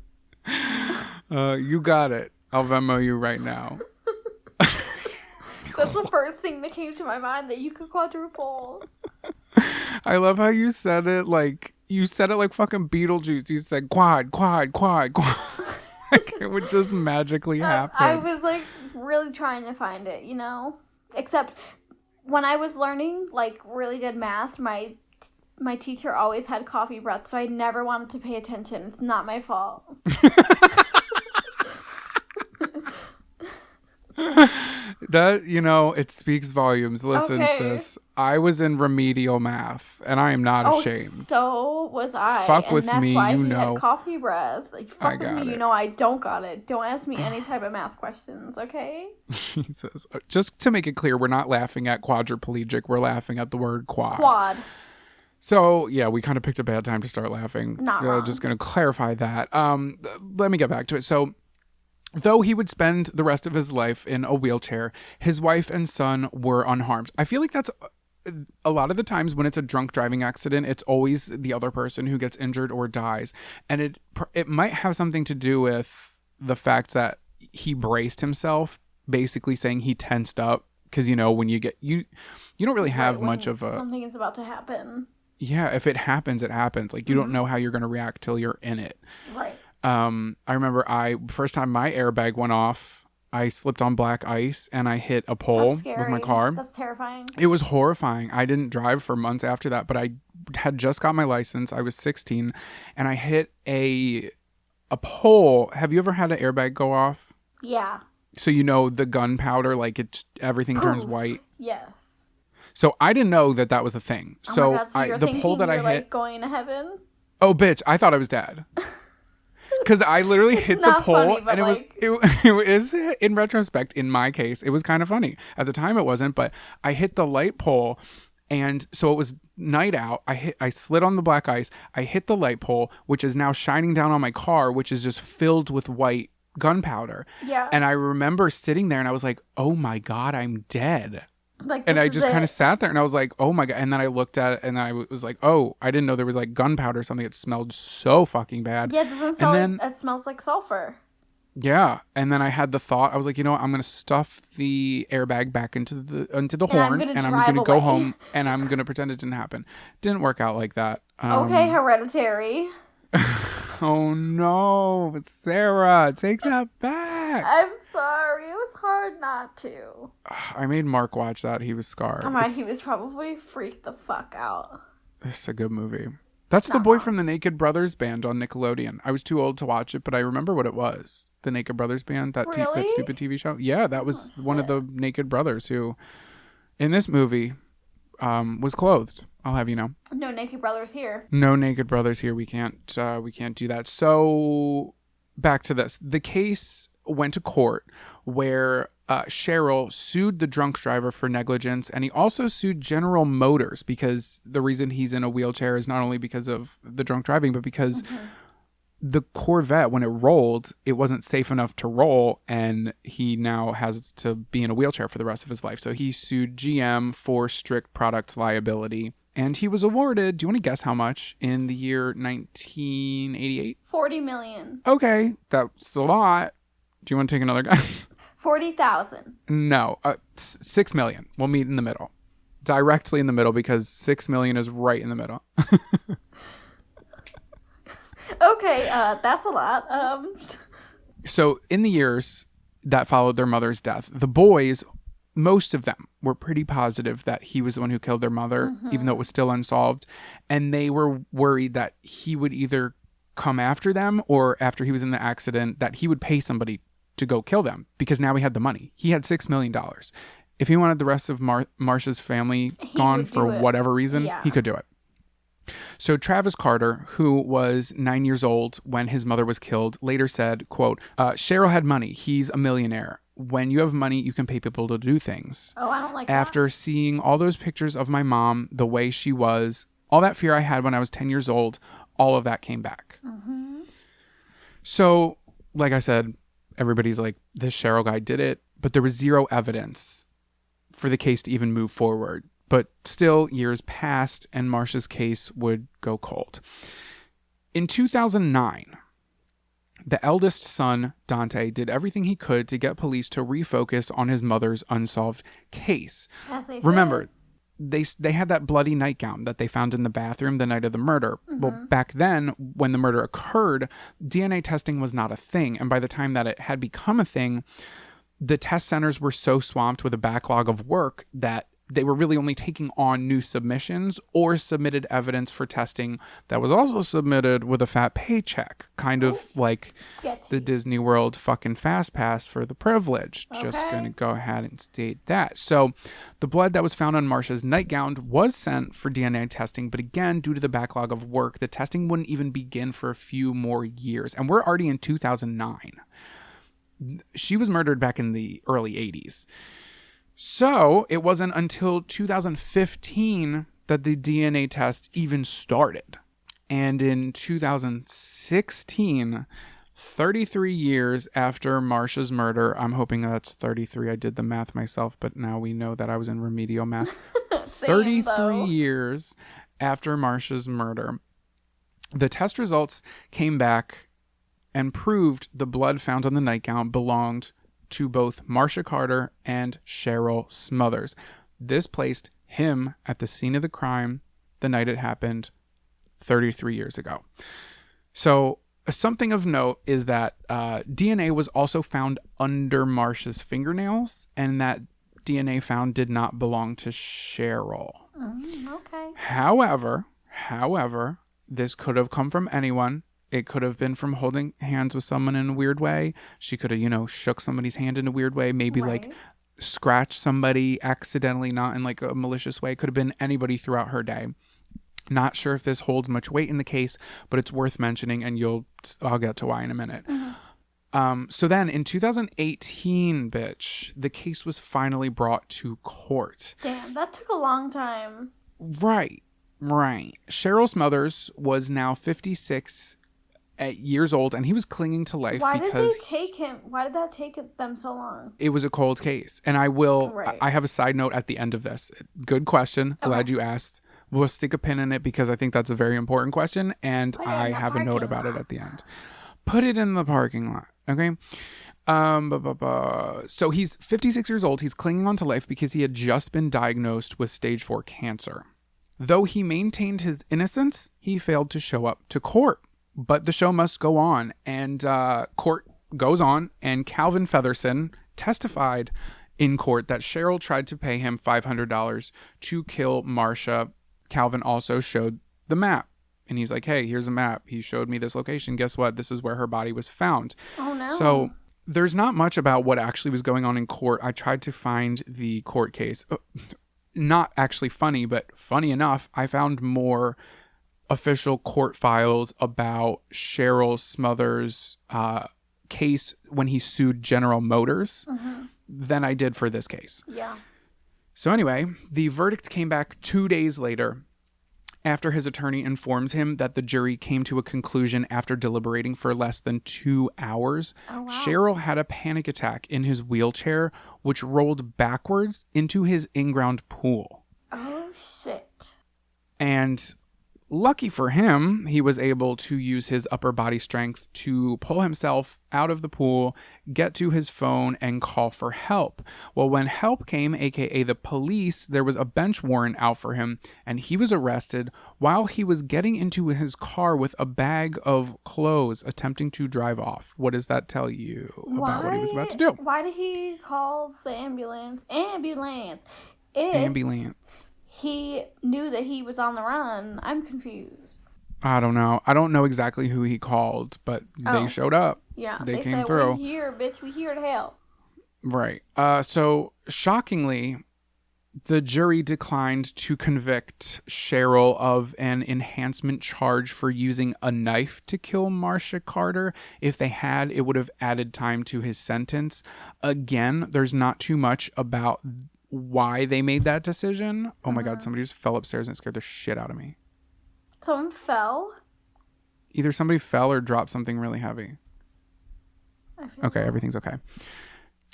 You got it. I'll Venmo you right now. That's the first thing that came to my mind, that you could quadruple. I love how you said it like fucking Beetlejuice. You said quad. Like it would just magically happen. I was like really trying to find it, Except when I was learning like really good math, my teacher always had coffee breath, so I never wanted to pay attention. It's not my fault. That, it speaks volumes. Listen, okay. sis, I was in remedial math, and I am not ashamed. So was I. Fuck with that's me, why he had coffee breath. Like, fuck with me, I don't got it. Don't ask me any type of math questions, okay? Jesus. Just to make it clear, we're not laughing at quadriplegic. We're laughing at the word quad. Quad. So, yeah, we kind of picked a bad time to start laughing. Not wrong. Just going to clarify that. Let me get back to it. So, though he would spend the rest of his life in a wheelchair, his wife and son were unharmed. I feel like that's a lot of the times when it's a drunk driving accident, it's always the other person who gets injured or dies. And it might have something to do with the fact that he braced himself, basically saying he tensed up. Because, when you get, you don't really have much of a... Something is about to happen. Yeah, if it happens, it happens. Like, you don't know how you're going to react till you're in it. Right. I remember first time my airbag went off, I slipped on black ice and I hit a pole with my car. That's terrifying. It was horrifying. I didn't drive for months after that, but I had just got my license. I was 16 and I hit a pole. Have you ever had an airbag go off? Yeah. So the gunpowder, like everything turns white. Yes. So I didn't know that was a thing. Oh my God, the pole that I hit, like going to heaven. Oh bitch, I thought I was dead. Because I literally hit the pole, funny, and it was in retrospect, in my case, it was kind of funny. At the time, it wasn't, but I hit the light pole, and so it was night out. I slid on the black ice. I hit the light pole, which is now shining down on my car, which is just filled with white gunpowder. Yeah. And I remember sitting there, and I was like, "Oh my God, I'm dead." Like, and I just kind of sat there and I was like, oh my God. And then I looked at it and I was like, oh, I didn't know there was like gunpowder or something. It smelled so fucking bad. Yeah, it doesn't smell it smells like sulfur. Yeah, and then I had the thought. I was like, you know what? I'm gonna stuff the airbag back into the horn, and I'm gonna go home, and I'm gonna pretend it didn't happen. Didn't work out like that. Okay, Hereditary. Oh no, Sarah, take that back. I'm sorry. It was hard not to. I made Mark watch that. He was scarred. He was probably freaked the fuck out. It's a good movie. That's the boy from the Naked Brothers band on Nickelodeon. I was too old to watch it, but I remember what it was. The Naked Brothers band, that stupid TV show. Yeah, that was one of the Naked Brothers who, in this movie, was clothed. I'll have you know. No Naked Brothers here. No Naked Brothers here. We can't do that. So back to this. The case went to court where Cheryl sued the drunk driver for negligence, and he also sued General Motors because the reason he's in a wheelchair is not only because of the drunk driving, but because the Corvette, when it rolled, it wasn't safe enough to roll, and he now has to be in a wheelchair for the rest of his life. So he sued GM for strict product liability, and he was awarded, do you want to guess how much, in the year 1988? $40 million. Okay, that's a lot. Do you want to take another guess? 40,000. No, $6 million. We'll meet in the middle, directly in the middle, because $6 million is right in the middle. Okay, that's a lot. So in the years that followed their mother's death, the boys, most of them, were pretty positive that he was the one who killed their mother, even though it was still unsolved, and they were worried that he would either come after them, or after he was in the accident, that he would pay somebody to go kill them, because now he had the money. He had $6 million. If he wanted the rest of Marsha's family gone for whatever reason, he could do it. So Travis Carter, who was 9 years old when his mother was killed, later said, quote, Cheryl had money. He's a millionaire. When you have money, you can pay people to do things. Oh, I don't like After seeing all those pictures of my mom, the way she was, all that fear I had when I was 10 years old, all of that came back. So, like I said, everybody's like, this Cheryl guy did it, but there was zero evidence for the case to even move forward. But still, years passed, and Marsha's case would go cold. In 2009, the eldest son, Dante, did everything he could to get police to refocus on his mother's unsolved case. Remember, they had that bloody nightgown that they found in the bathroom the night of the murder. Well, back then, when the murder occurred, DNA testing was not a thing. And by the time that it had become a thing, the test centers were so swamped with a backlog of work that they were really only taking on new submissions or submitted evidence for testing that was also submitted with a fat paycheck, kind of like the Disney World fucking fast pass for the privileged. Okay. Just going to go ahead and state that. So the blood that was found on Marsha's nightgown was sent for DNA testing, but again, due to the backlog of work, the testing wouldn't even begin for a few more years. And we're already in 2009. She was murdered back in the early 80s. So it wasn't until 2015 that the DNA test even started. And in 2016, 33 years after Marsha's murder, I'm hoping that's 33. I did the math myself, but now we know that I was in remedial math. 33 years after Marsha's murder, the test results came back and proved the blood found on the nightgown belonged to both Marsha Carter and Cheryl Smothers. This placed him at the scene of the crime the night it happened 33 years ago. So something of note is that DNA was also found under Marsha's fingernails, and that DNA found did not belong to Cheryl. Okay. However, this could have come from anyone. It could have been from holding hands with someone in a weird way. She could have, shook somebody's hand in a weird way. Maybe like scratched somebody accidentally, not in like a malicious way. It could have been anybody throughout her day. Not sure if this holds much weight in the case, but it's worth mentioning, and I'll get to why in a minute. So then in 2018, bitch, the case was finally brought to court. Damn, that took a long time. Right. Cheryl Smothers was now 56 years old, and he was clinging to life. Why did that take them so long? It was a cold case. And I have a side note at the end of this. Good question. Okay. Glad you asked. We'll stick a pin in it because I think that's a very important question, and I have a note about it at the end. Put it in the parking lot. Okay. So he's 56 years old. He's clinging on to life because he had just been diagnosed with stage 4 cancer. Though he maintained his innocence, he failed to show up to court. But the show must go on, and court goes on, and Calvin Featherson testified in court that Cheryl tried to pay him $500 to kill Marcia. Calvin also showed the map. And he's like, hey, here's a map. He showed me this location. Guess what? This is where her body was found. Oh, no. So there's not much about what actually was going on in court. I tried to find the court case. Not actually funny, but funny enough, I found more official court files about Cheryl Smothers' case when he sued General Motors than I did for this case. Yeah. So anyway, the verdict came back 2 days later after his attorney informs him that the jury came to a conclusion after deliberating for less than 2 hours. Oh, wow. Cheryl had a panic attack in his wheelchair, which rolled backwards into his in-ground pool. Oh, shit. And lucky for him, he was able to use his upper body strength to pull himself out of the pool, get to his phone, and call for help. Well, when help came, aka the police, there was a bench warrant out for him, and he was arrested while he was getting into his car with a bag of clothes, attempting to drive off. What does that tell you about what he was about to do? Why did he call the ambulance? Ambulance. He knew that he was on the run. I'm confused. I don't know. I don't know exactly who he called, but they showed up. Yeah. They came said, through. We're here, bitch. We're here to help. Right. So, shockingly, the jury declined to convict Cheryl of an enhancement charge for using a knife to kill Marcia Carter. If they had, it would have added time to his sentence. Again, there's not too much about why they made that decision. Oh my God, somebody just fell upstairs and it scared the shit out of me. Someone fell? Either somebody fell or dropped something really heavy. Okay, everything's okay.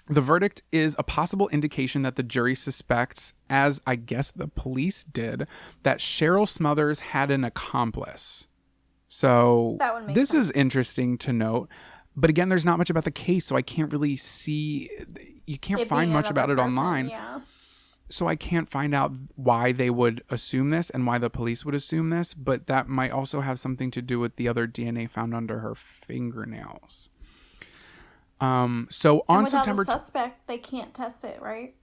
The verdict is a possible indication that the jury suspects, as I guess the police did, that Cheryl Smothers had an accomplice. So this is interesting to note. But again, there's not much about the case, so I can't really see. You can't find much about it online. Yeah. So I can't find out why they would assume this and why the police would assume this. But that might also have something to do with the other DNA found under her fingernails. So on September, the suspect, they can't test it, right?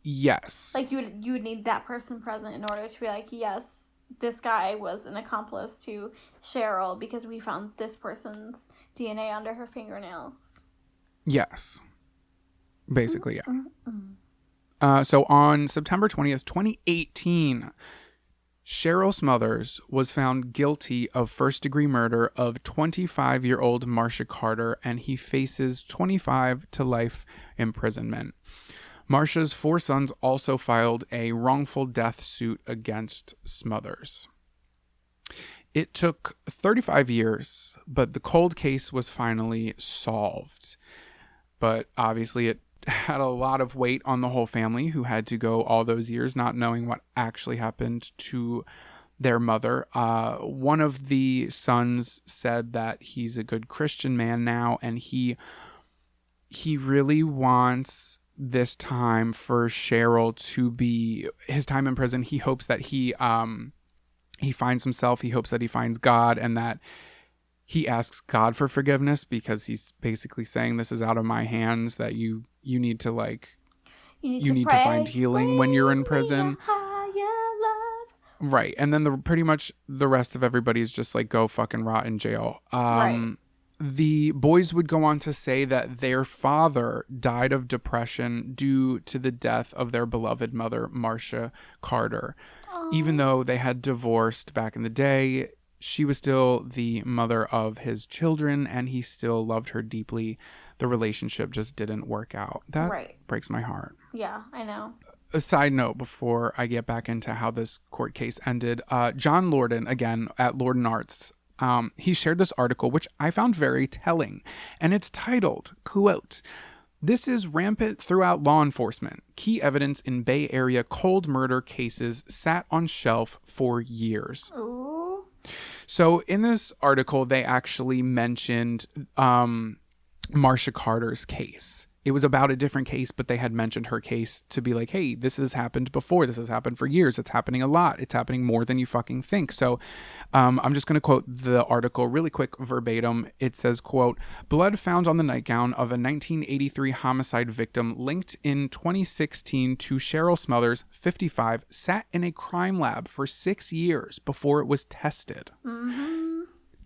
Yes. Like you would need that person present in order to be like, yes, this guy was an accomplice to Cheryl because we found this person's DNA under her fingernails. Yes. Basically, yeah. So on September 20th, 2018, Cheryl Smothers was found guilty of first-degree murder of 25-year-old Marcia Carter, and he faces 25 to life imprisonment. Marcia's 4 sons also filed a wrongful death suit against Smothers. It took 35 years, but the cold case was finally solved. But obviously it had a lot of weight on the whole family, who had to go all those years not knowing what actually happened to their mother. One of the sons said that he's a good Christian man now, and he really wants this time for Cheryl to be his time in prison. He hopes that he finds himself. He hopes that he finds God, and that he asks God for forgiveness, because he's basically saying, this is out of my hands, that you need to you need to find healing when you're in prison. Right. And then pretty much the rest of everybody's just like, go fucking rot in jail. Right. The boys would go on to say that their father died of depression due to the death of their beloved mother, Marcia Carter. Aww. Even though they had divorced back in the day, she was still the mother of his children, and he still loved her deeply. The relationship just didn't work out. That breaks my heart. Yeah, I know. A side note before I get back into how this court case ended, John Lorden, again, at Lorden Arts, he shared this article, which I found very telling, and it's titled, quote, "This is rampant throughout law enforcement. Key evidence in Bay Area cold murder cases sat on shelf for years." Ooh. So in this article, they actually mentioned Marcia Carter's case. It was about a different case, but they had mentioned her case to be like, hey, this has happened before. This has happened for years. It's happening a lot. It's happening more than you fucking think. So I'm just going to quote the article really quick verbatim. It says, quote, blood found on the nightgown of a 1983 homicide victim linked in 2016 to Cheryl Smothers, 55, sat in a crime lab for 6 years before it was tested. Mm-hmm.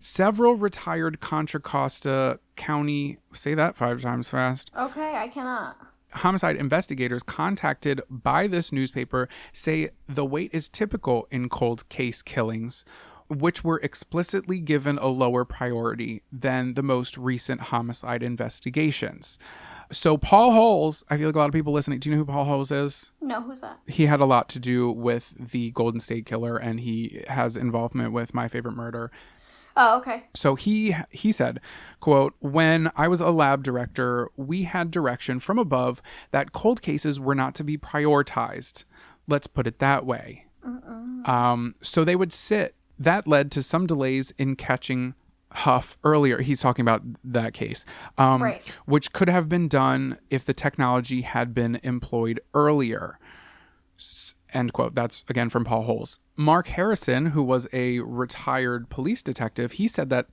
Several retired Contra Costa County, say that 5 times fast. Okay, I cannot. Homicide investigators contacted by this newspaper say the wait is typical in cold case killings, which were explicitly given a lower priority than the most recent homicide investigations. So Paul Holes, I feel like a lot of people listening, do you know who Paul Holes is? No, who's that? He had a lot to do with the Golden State Killer, and he has involvement with My Favorite Murder. Oh, okay. So he said, quote, when I was a lab director, we had direction from above that cold cases were not to be prioritized. Let's put it that way. So they would sit. That led to some delays in catching Huff earlier. He's talking about that case, Right. which could have been done if the technology had been employed earlier. End quote. That's again from Paul Holes. Mark Harrison, who was a retired police detective, he said that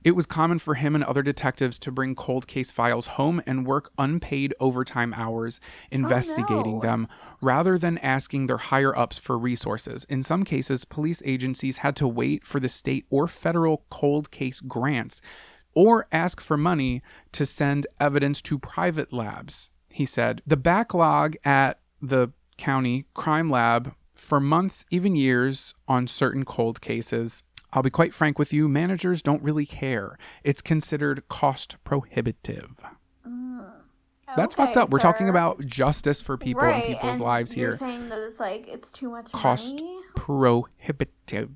it was common for him and other detectives to bring cold case files home and work unpaid overtime hours investigating them rather than asking their higher ups for resources. In some cases, police agencies had to wait for the state or federal cold case grants or ask for money to send evidence to private labs. He said, the backlog at the county crime lab for months, even years on certain cold cases. I'll be quite frank with you, managers don't really care. It's considered cost prohibitive. That's fucked up. We're talking about justice for people and people's lives here. You're saying that it's like, it's too much cost money? Prohibitive.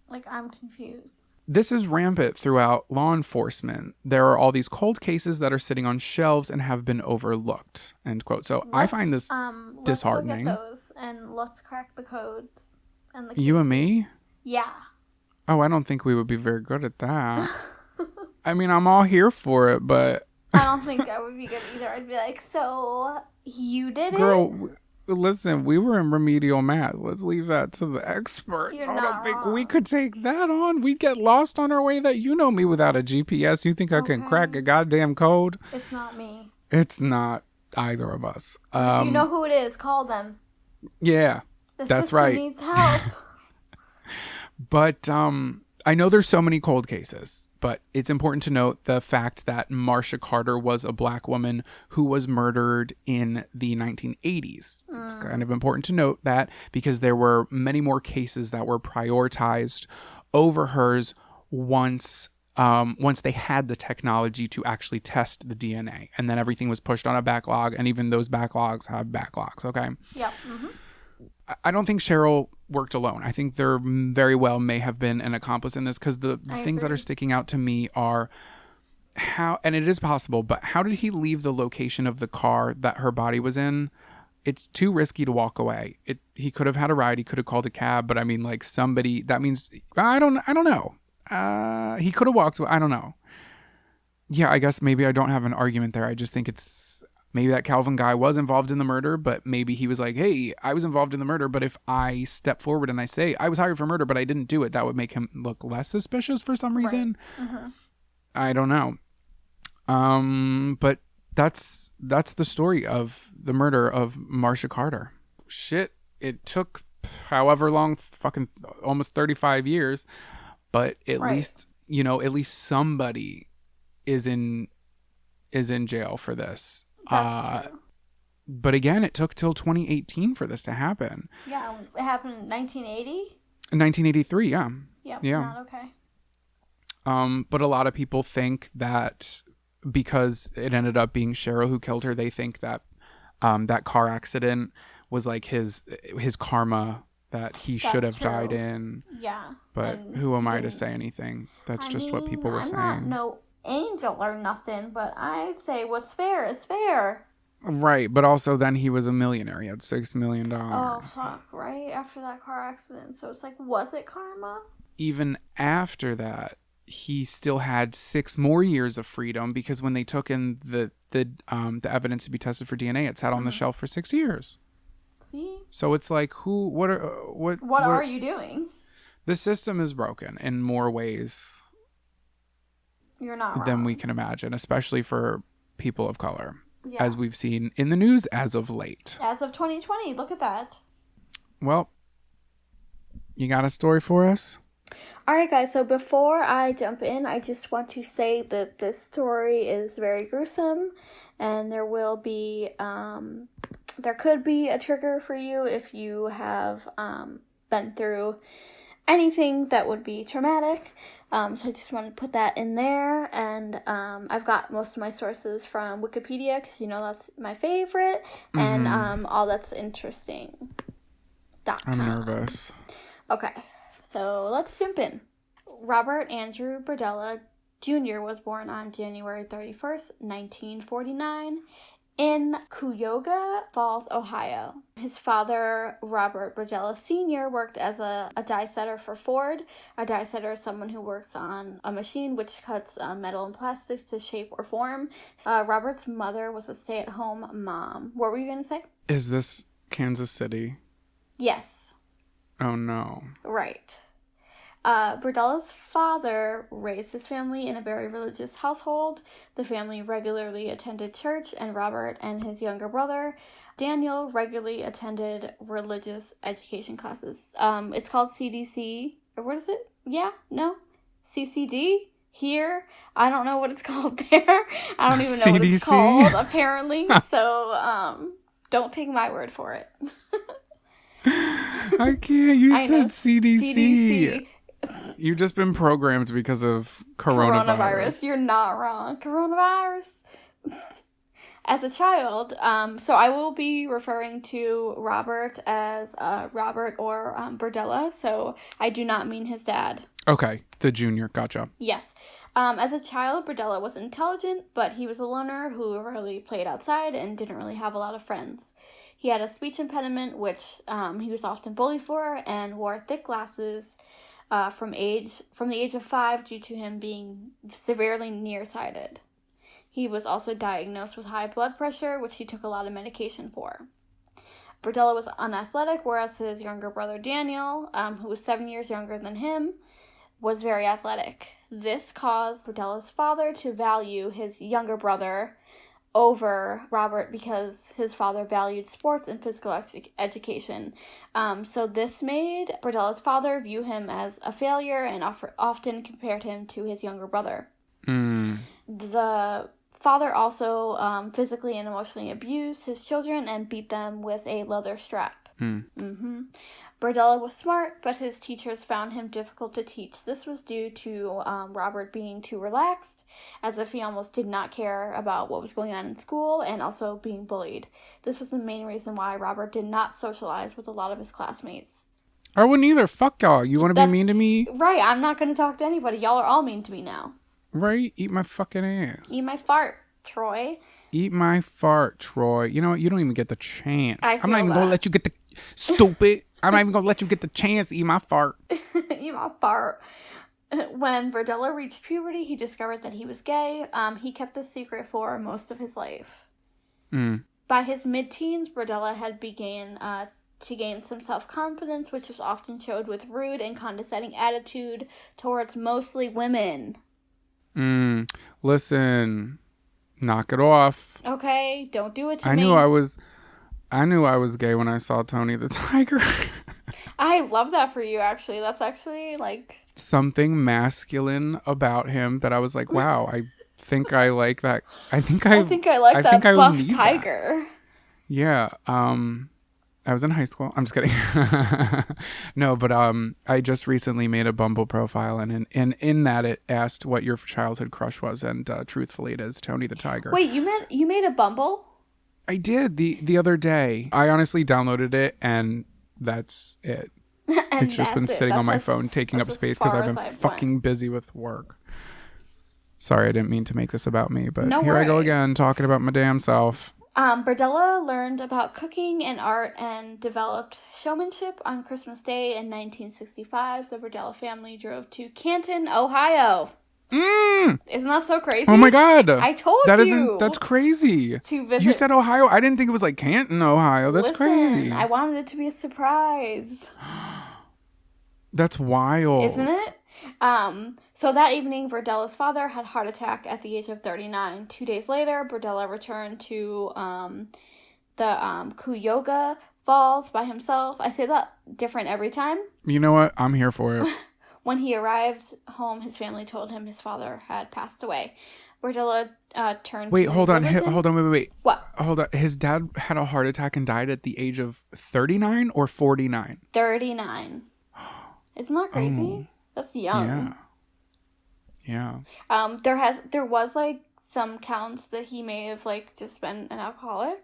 Like, I'm confused. This is rampant throughout law enforcement. There are all these cold cases that are sitting on shelves and have been overlooked. End quote. So I find this disheartening. Let's look at those and let's crack the codes. And you and me? Yeah. Oh, I don't think we would be very good at that. I mean, I'm all here for it, but... I don't think I would be good either. I'd be like, so you did Girl, listen, we were in remedial math. Let's leave that to the experts. You're I not don't think wrong. we could take that on. We'd get lost on our way. That you know me without a GPS. You think I can crack a goddamn code? It's not me. It's not either of us. If you know who it is, call them. Yeah, The that's system right. needs help. But I know there's so many cold cases, but it's important to note the fact that Marcia Carter was a black woman who was murdered in the 1980s. It's kind of important to note that because there were many more cases that were prioritized over hers once they had the technology to actually test the DNA, and then everything was pushed on a backlog, and even those backlogs have backlogs. Okay. Yep. Mm-hmm. I don't think Cheryl worked alone. I think there very well may have been an accomplice in this, because the things that are sticking out to me are how, and it is possible, but how did he leave the location of the car that her body was in? It's too risky to walk away. He could have had a ride. He could have called a cab, but I mean, like, somebody, that means, I don't know. He could have walked away. I don't know. Yeah, I guess maybe I don't have an argument there. I just think maybe that Calvin guy was involved in the murder, but maybe he was like, hey, I was involved in the murder, but if I step forward and I say I was hired for murder, but I didn't do it, that would make him look less suspicious for some reason. Right. Mm-hmm. I don't know. But that's the story of the murder of Marcia Carter. Shit, it took however long, fucking almost 35 years, but at least somebody is in jail for this. That's true. But again, it took till 2018 for this to happen. Yeah, it happened in 1980? In 1983, yeah. Yep, Yeah. not okay. But a lot of people think that because it ended up being Cheryl who killed her, they think that that car accident was like his karma that he should have died in. Yeah. But who am I to say anything? That's just what people were saying. I'm not no angel or nothing, but I say what's fair is fair. Right, but also then he was a millionaire. He had $6 million. Oh, fuck, right? After that car accident. So it's like, was it karma? even after that, he still had 6 more years of freedom because when they took in the evidence to be tested for DNA, it sat on the shelf for 6 years. See? So it's like, what are you doing? The system is broken in more ways You're not wrong. than we can imagine, especially for people of color, Yeah. as we've seen in the news as of late. As of 2020, look at that. Well, you got a story for us? All right, guys, so before I jump in, I just want to say that this story is very gruesome, and there will be, there could be a trigger for you if you have been through anything that would be traumatic. So I just want to put that in there, and I've got most of my sources from Wikipedia, because, that's my favorite, and all that's interesting. I'm nervous. Okay, so let's jump in. Robert Andrew Berdella Jr. was born on January 31st, 1949, in Cuyahoga Falls, Ohio. His father, Robert Berdella Sr., worked as a die setter for Ford. A die setter is someone who works on a machine which cuts metal and plastics to shape or form. Robert's mother was a stay-at-home mom. What were you going to say? Is this Kansas City? Yes. Oh, no. Right. Berdella's father raised his family in a very religious household. The family regularly attended church, and Robert and his younger brother, Daniel, regularly attended religious education classes. It's called CDC, or what is it? Yeah? No? CCD? Here? I don't know what it's called there. I don't even know CDC? what it's called, apparently. So, don't take my word for it. I can't. You said CDC. CDC. You've just been programmed because of coronavirus. You're not wrong. Coronavirus. As a child, so I will be referring to Robert as Robert or Berdella, so I do not mean his dad. Okay, the junior. Gotcha. Yes. As a child, Berdella was intelligent, but he was a loner who rarely played outside and didn't really have a lot of friends. He had a speech impediment, which he was often bullied for, and wore thick glasses from the age of 5 due to him being severely nearsighted. He was also diagnosed with high blood pressure, which he took a lot of medication for. Berdella was unathletic, whereas his younger brother Daniel, who was 7 years younger than him, was very athletic. This caused Berdella's father to value his younger brother over Robert because his father valued sports and physical education. So this made Berdella's father view him as a failure and often compared him to his younger brother. The father also physically and emotionally abused his children and beat them with a leather strap. Berdella was smart, but his teachers found him difficult to teach. This was due to Robert being too relaxed, as if he almost did not care about what was going on in school, and also being bullied. This was the main reason why Robert did not socialize with a lot of his classmates. I wouldn't either. Fuck y'all. You want to be mean to me? Right, I'm not going to talk to anybody. Y'all are all mean to me now. Right? Eat my fucking ass. Eat my fart, Troy. Eat my fart, Troy. You know what? You don't even get the chance. I'm not even going to let you get the... Stupid. I'm not even going to let you get the chance to eat my fart. Eat my fart. When Berdella reached puberty, he discovered that he was gay. He kept this secret for most of his life. By his mid-teens, Berdella had began to gain some self-confidence, which was often showed with rude and condescending attitude towards mostly women. Listen, knock it off. Okay, don't do it to me. I knew I was gay when I saw Tony the Tiger. I love that for you, actually. That's actually, something masculine about him that I was like, wow, I think I like that. I think I like that buff tiger. That. Yeah. I was in high school. I'm just kidding. No, but I just recently made a Bumble profile, and in that it asked what your childhood crush was, and truthfully, it is Tony the Tiger. Wait, you made a Bumble? I did the other day. I honestly downloaded it, and that's it. It's just been sitting on my phone, taking up space because I've been fucking busy with work. Sorry, I didn't mean to make this about me, but here I go again, talking about my damn self. Berdella learned about cooking and art and developed showmanship on Christmas Day in 1965. The Berdella family drove to Canton, Ohio. Isn't that so crazy? Oh my God. I told you. That's crazy. To visit. You said Ohio. I didn't think it was like Canton, Ohio. That's crazy. I wanted it to be a surprise. That's wild. Isn't it? So that evening, Berdella's father had a heart attack at the age of 39. 2 days later, Berdella returned to the Cuyahoga Falls by himself. I say that different every time. You know what? I'm here for it. When he arrived home, his family told him his father had passed away. Berdella turned Wait, to hold on. religion. Wait. What? Hold on. His dad had a heart attack and died at the age of 39 or 49? 39. Isn't that crazy? That's young. Yeah. There was like some counts that he may have like just been an alcoholic.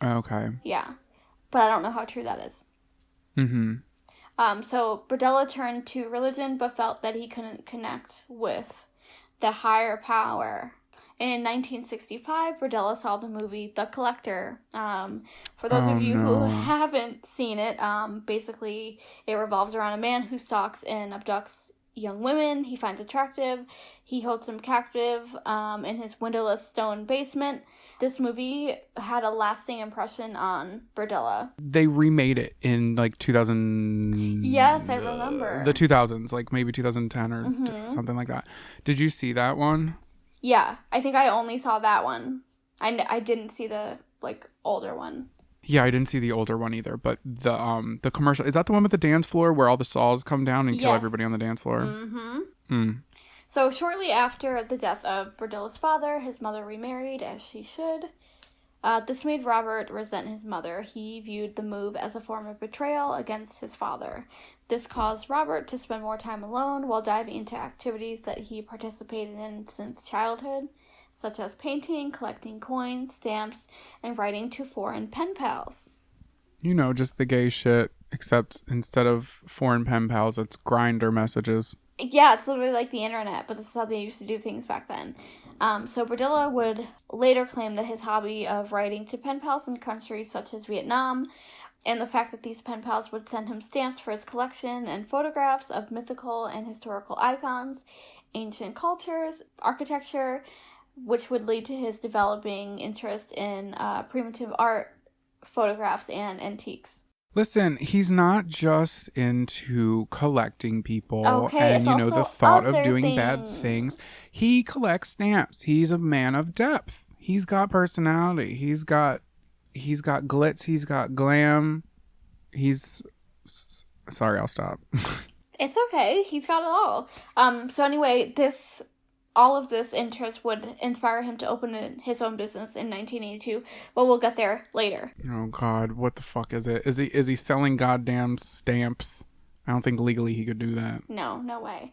Okay. Yeah. But I don't know how true that is. Mm-hmm. So Berdella turned to religion but felt that he couldn't connect with the higher power. In 1965, Berdella saw the movie The Collector. For those of you who haven't seen it, basically it revolves around a man who stalks and abducts young women he finds attractive. He holds them captive in his windowless stone basement. This movie had a lasting impression on Berdella. They remade it in like 2000. Yes, I remember. The 2000s, like maybe 2010 or something like that. Did you see that one? Yeah, I think I only saw that one. I didn't see the like older one. Yeah, I didn't see the older one either, but the commercial, is that the one with the dance floor where all the saws come down and kill everybody on the dance floor? Mm-hmm. So shortly after the death of Berdella's father, his mother remarried, as she should. This made Robert resent his mother. He viewed the move as a form of betrayal against his father. This caused Robert to spend more time alone while diving into activities that he participated in since childhood, such as painting, collecting coins, stamps, and writing to foreign pen pals. You know, just the gay shit, except instead of foreign pen pals, it's Grindr messages. Yeah, it's literally like the internet, but this is how they used to do things back then. So Berdella would later claim that his hobby of writing to pen pals in countries such as Vietnam, and the fact that these pen pals would send him stamps for his collection and photographs of mythical and historical icons, ancient cultures, architecture, which would lead to his developing interest in primitive art, photographs, and antiques. Listen, he's not just into collecting people and, you know, the also thought of other doing bad things. He collects stamps. He's a man of depth. He's got personality. He's got glitz. He's got glam. Sorry, I'll stop. It's okay. He's got it all. So anyway, all of this interest would inspire him to open his own business in 1982, but we'll get there later. Oh God, what the fuck is it? Is he selling goddamn stamps? I don't think legally he could do that. No way.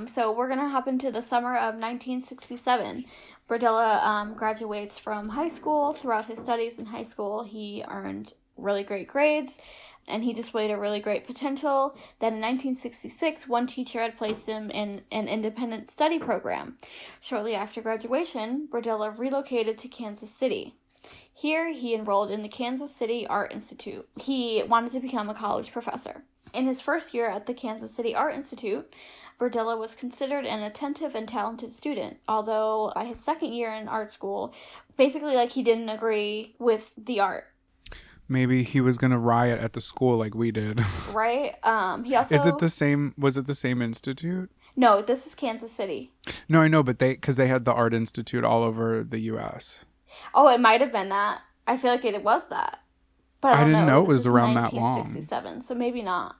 So we're gonna hop into the summer of 1967. Berdella graduates from high school. Throughout his studies in high school, he earned really great grades, and he displayed a really great potential. Then in 1966, one teacher had placed him in an independent study program. Shortly after graduation, Berdella relocated to Kansas City. Here, he enrolled in the Kansas City Art Institute. He wanted to become a college professor. In his first year at the Kansas City Art Institute, Berdella was considered an attentive and talented student, although by his second year in art school, basically like he didn't agree with the art. Maybe he was gonna riot at the school like we did. Right? He also... Was it the same institute? No, this is Kansas City. No, I know, but because they had the Art Institute all over the U.S. Oh, it might have been that. I feel like it was that. But I didn't know it This was is around that long. 1967, so maybe not.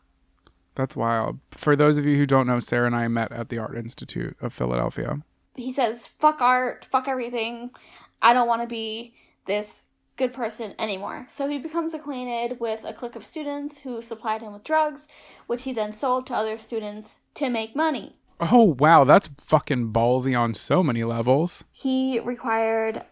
That's wild. For those of you who don't know, Sarah and I met at the Art Institute of Philadelphia. He says, fuck art, fuck everything. I don't want to be this good person anymore. So he becomes acquainted with a clique of students who supplied him with drugs, which he then sold to other students to make money. Oh, wow. That's fucking ballsy on so many levels. He required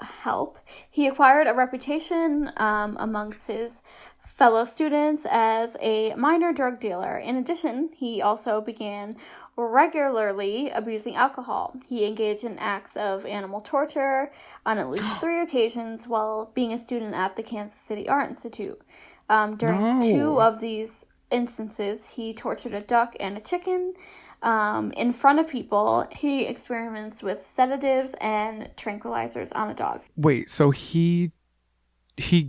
help. He acquired a reputation amongst his fellow students as a minor drug dealer. In addition, he also began regularly abusing alcohol. He engaged in acts of animal torture on at least 3 occasions while being a student at the Kansas City Art Institute. During 2 of these instances, he tortured a duck and a chicken. In front of people. He experiments with sedatives and tranquilizers on a dog. Wait, so he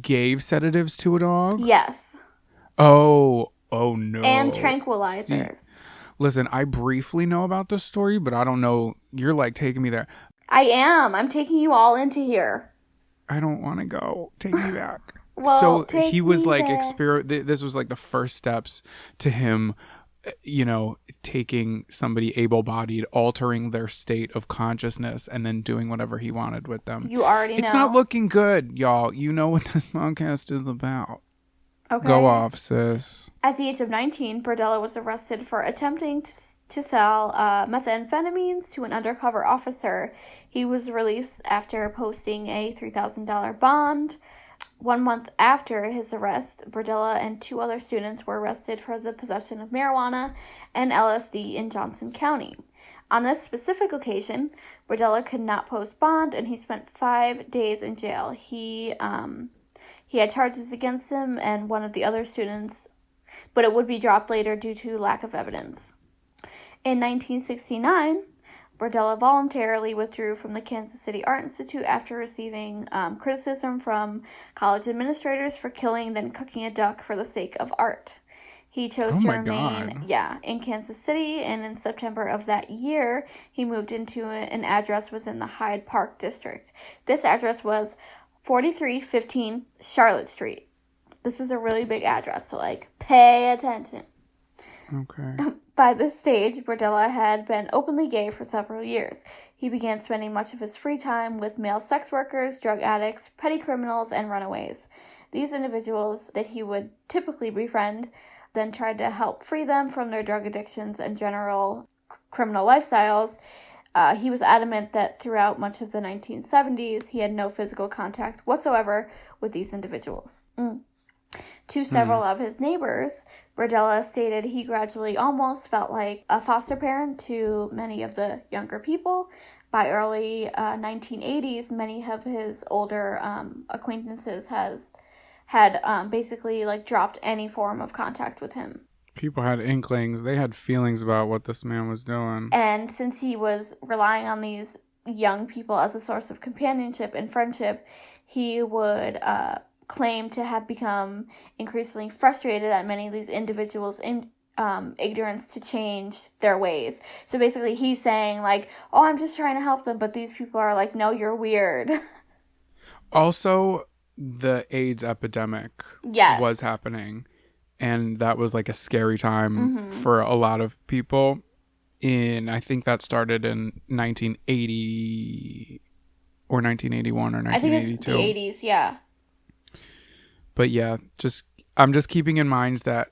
gave sedatives to a dog? Yes. Oh no. And tranquilizers. See, listen, I briefly know about this story, but I don't know. You're like taking me there. I am. I'm taking you all into here. I don't want to go. Take me back. Well, so he was like this was like the first steps to him, taking somebody able-bodied, altering their state of consciousness, and then doing whatever he wanted with them. You already know. It's not looking good, y'all. You know what this podcast is about. Okay. Go off, sis. At the age of 19, Berdella was arrested for attempting to sell methamphetamines to an undercover officer. He was released after posting a $3,000 bond. 1 month after his arrest, Berdella and 2 other students were arrested for the possession of marijuana and LSD in Johnson County. On this specific occasion, Berdella could not post bond, and he spent 5 days in jail. He had charges against him and one of the other students, but it would be dropped later due to lack of evidence. In 1969, Berdella voluntarily withdrew from the Kansas City Art Institute after receiving criticism from college administrators for killing then cooking a duck for the sake of art. He chose to remain in Kansas City, and in September of that year, he moved into an address within the Hyde Park district. This address was 4315 Charlotte Street. This is a really big address, so pay attention. Okay. By this stage, Berdella had been openly gay for several years. He began spending much of his free time with male sex workers, drug addicts, petty criminals, and runaways. These individuals that he would typically befriend then tried to help free them from their drug addictions and general criminal lifestyles. He was adamant that throughout much of the 1970s, he had no physical contact whatsoever with these individuals. To several of his neighbors, Berdella stated he gradually almost felt like a foster parent to many of the younger people. By early 1980s, many of his older acquaintances had basically dropped any form of contact with him. People had inklings. They had feelings about what this man was doing. And since he was relying on these young people as a source of companionship and friendship, he would claim to have become increasingly frustrated at many of these individuals' ignorance to change their ways. So basically he's saying oh, I'm just trying to help them, but these people are no, you're weird. Also, the AIDS epidemic was happening, and that was a scary time for a lot of people. I think that started in 1980 or 1981 or 1982. I think it's the 80s, yeah. But yeah, I'm just keeping in mind that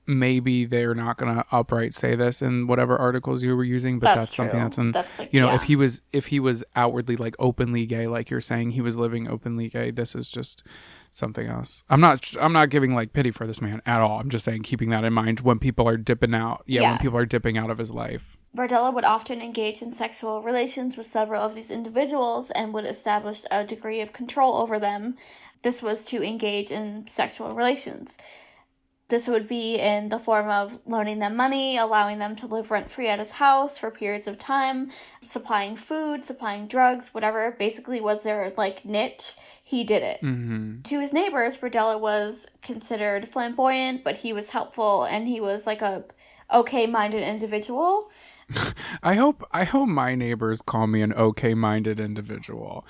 maybe they're not going to outright say this in whatever articles you were using, but that's something that's in, if he was outwardly openly gay, like you're saying he was living openly gay, this is just something else. I'm not giving pity for this man at all. I'm just saying, keeping that in mind when people are dipping out. When people are dipping out of his life. Berdella would often engage in sexual relations with several of these individuals and would establish a degree of control over them. This was to engage in sexual relations. This would be in the form of loaning them money, allowing them to live rent-free at his house for periods of time, supplying food, supplying drugs, whatever basically was their niche. He did it. Mm-hmm. To his neighbors, Berdella was considered flamboyant, but he was helpful, and he was a okay-minded individual. I hope my neighbors call me an okay-minded individual.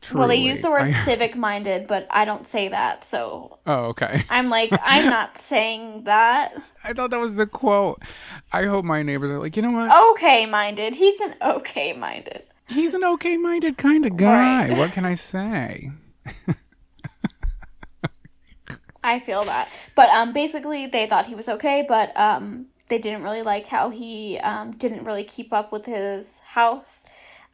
Truly. Well, they use the word civic-minded, but I don't say that, so... Oh, okay. I'm I'm not saying that. I thought that was the quote. I hope my neighbors are you know what? Okay-minded. He's an okay-minded. He's an okay-minded kind of guy. Right. What can I say? I feel that. But basically, they thought he was okay, but they didn't really like how he didn't really keep up with his house.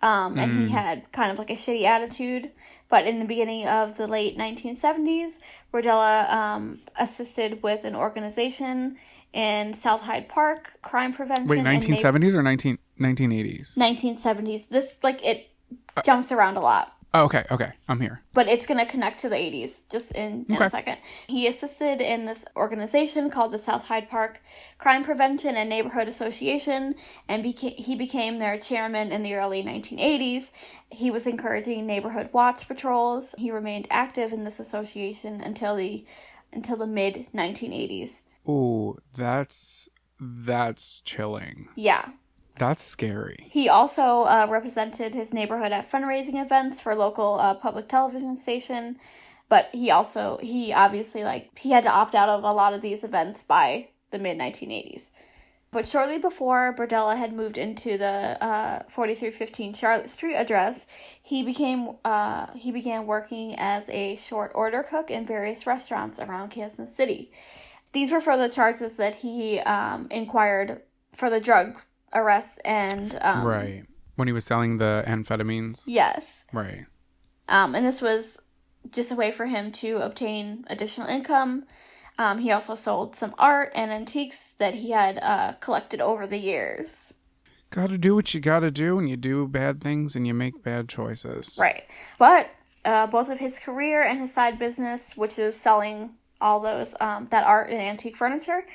And he had kind of like a shitty attitude. But in the beginning of the late 1970s, Berdella assisted with an organization in South Hyde Park, crime prevention. Wait, 1970s or 1980s? 1970s. This, like, it jumps around a lot. Oh, okay, I'm here. But it's going to connect to the 80s just in a second. He assisted in this organization called the South Hyde Park Crime Prevention and Neighborhood Association, and he became their chairman in the early 1980s. He was encouraging neighborhood watch patrols. He remained active in this association until the mid 1980s. Ooh, that's chilling. Yeah. That's scary. He also represented his neighborhood at fundraising events for local public television station, but he obviously, like, he had to opt out of a lot of these events by the mid-1980s. But shortly before Berdella had moved into the 4315 Charlotte Street address, he began working as a short order cook in various restaurants around Kansas City. These were for the charges that he inquired for the drug arrest and right, when he was selling the amphetamines. Yes. Right. And this was just a way for him to obtain additional income. He also sold some art and antiques that he had collected over the years. Gotta do what you gotta do, and you do bad things and you make bad choices. Right. But both of his career and his side business, which is selling all those that art and antique furniture,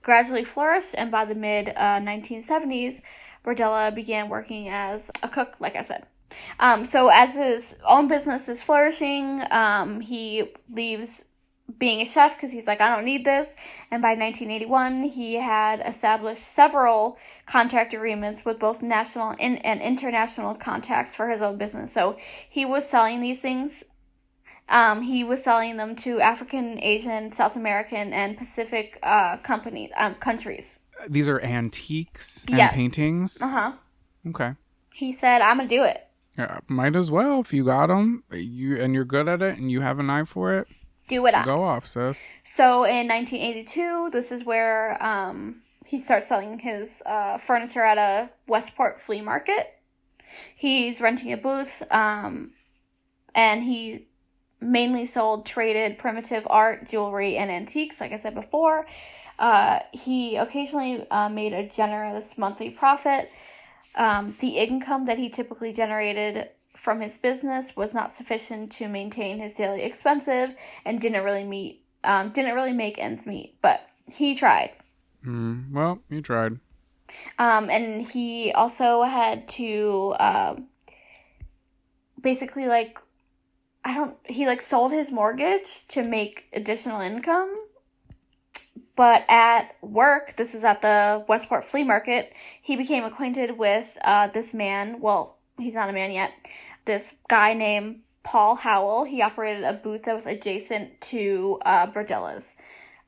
gradually flourished, and by the mid-1970s, Berdella began working as a cook, like I said. So as his own business is flourishing, he leaves being a chef because he's like, I don't need this. And by 1981, he had established several contract agreements with both national and international contacts for his own business. So he was selling these things. He was selling them to African, Asian, South American, and Pacific countries. These are antiques and paintings? Uh-huh. Okay. He said, I'm going to do it. Yeah, might as well if you got them and you're good at it and you have an eye for it. Do it up. Go off, sis. So in 1982, this is where he starts selling his furniture at a Westport flea market. He's renting a booth, and he mainly sold traded primitive art, jewelry, and antiques, like I said before. He occasionally made a generous monthly profit. The income that he typically generated from his business was not sufficient to maintain his daily expenses and didn't really make ends meet, but he tried. Well, he tried. And he also had to basically, like, he sold his mortgage to make additional income. But at work, this is at the Westport Flea Market, he became acquainted with this man. Well, he's not a man yet. This guy named Paul Howell. He operated a booth that was adjacent to Berdella's.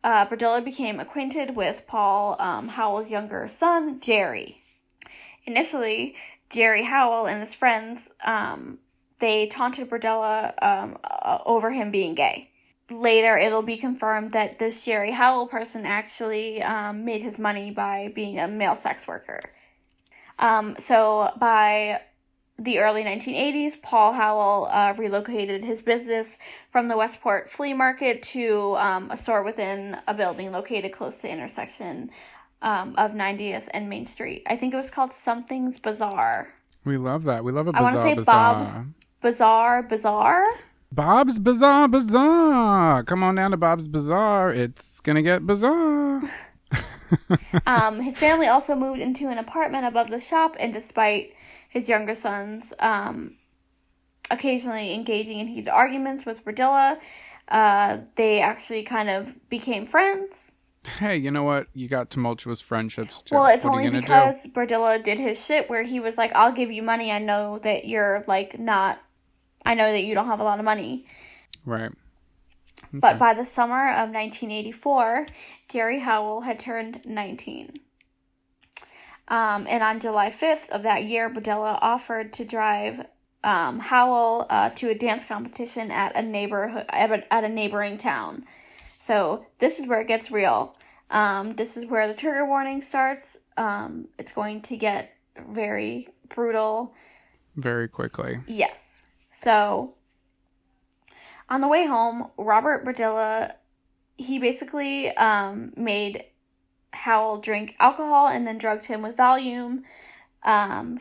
Berdella became acquainted with Paul Howell's younger son, Jerry. Initially, Jerry Howell and his friends, they taunted Berdella over him being gay. Later, it'll be confirmed that this Jerry Howell person actually made his money by being a male sex worker. So by the early 1980s, Paul Howell relocated his business from the Westport Flea Market to a store within a building located close to the intersection of 90th and Main Street. I think it was called Something's Bazaar. We love that. We love a bazaar. I want to say Bob's Bazaar. Bob's Bazaar. Come on down to Bob's Bazaar. It's gonna get bizarre. His family also moved into an apartment above the shop, and despite his younger sons occasionally engaging in heated arguments with Berdella, they actually kind of became friends. Hey, you know what? You got tumultuous friendships too. Well, it's only because Berdella did his shit where he was like, I'll give you money. I know that you're I know that you don't have a lot of money. Right. Okay. But by the summer of 1984, Jerry Howell had turned 19. And on July 5th of that year, Berdella offered to drive Howell to a dance competition at a neighboring town. So this is where it gets real. This is where the trigger warning starts. It's going to get very brutal. very quickly. Yes. So, on the way home, Robert Berdilla, he basically made Howell drink alcohol and then drugged him with Valium.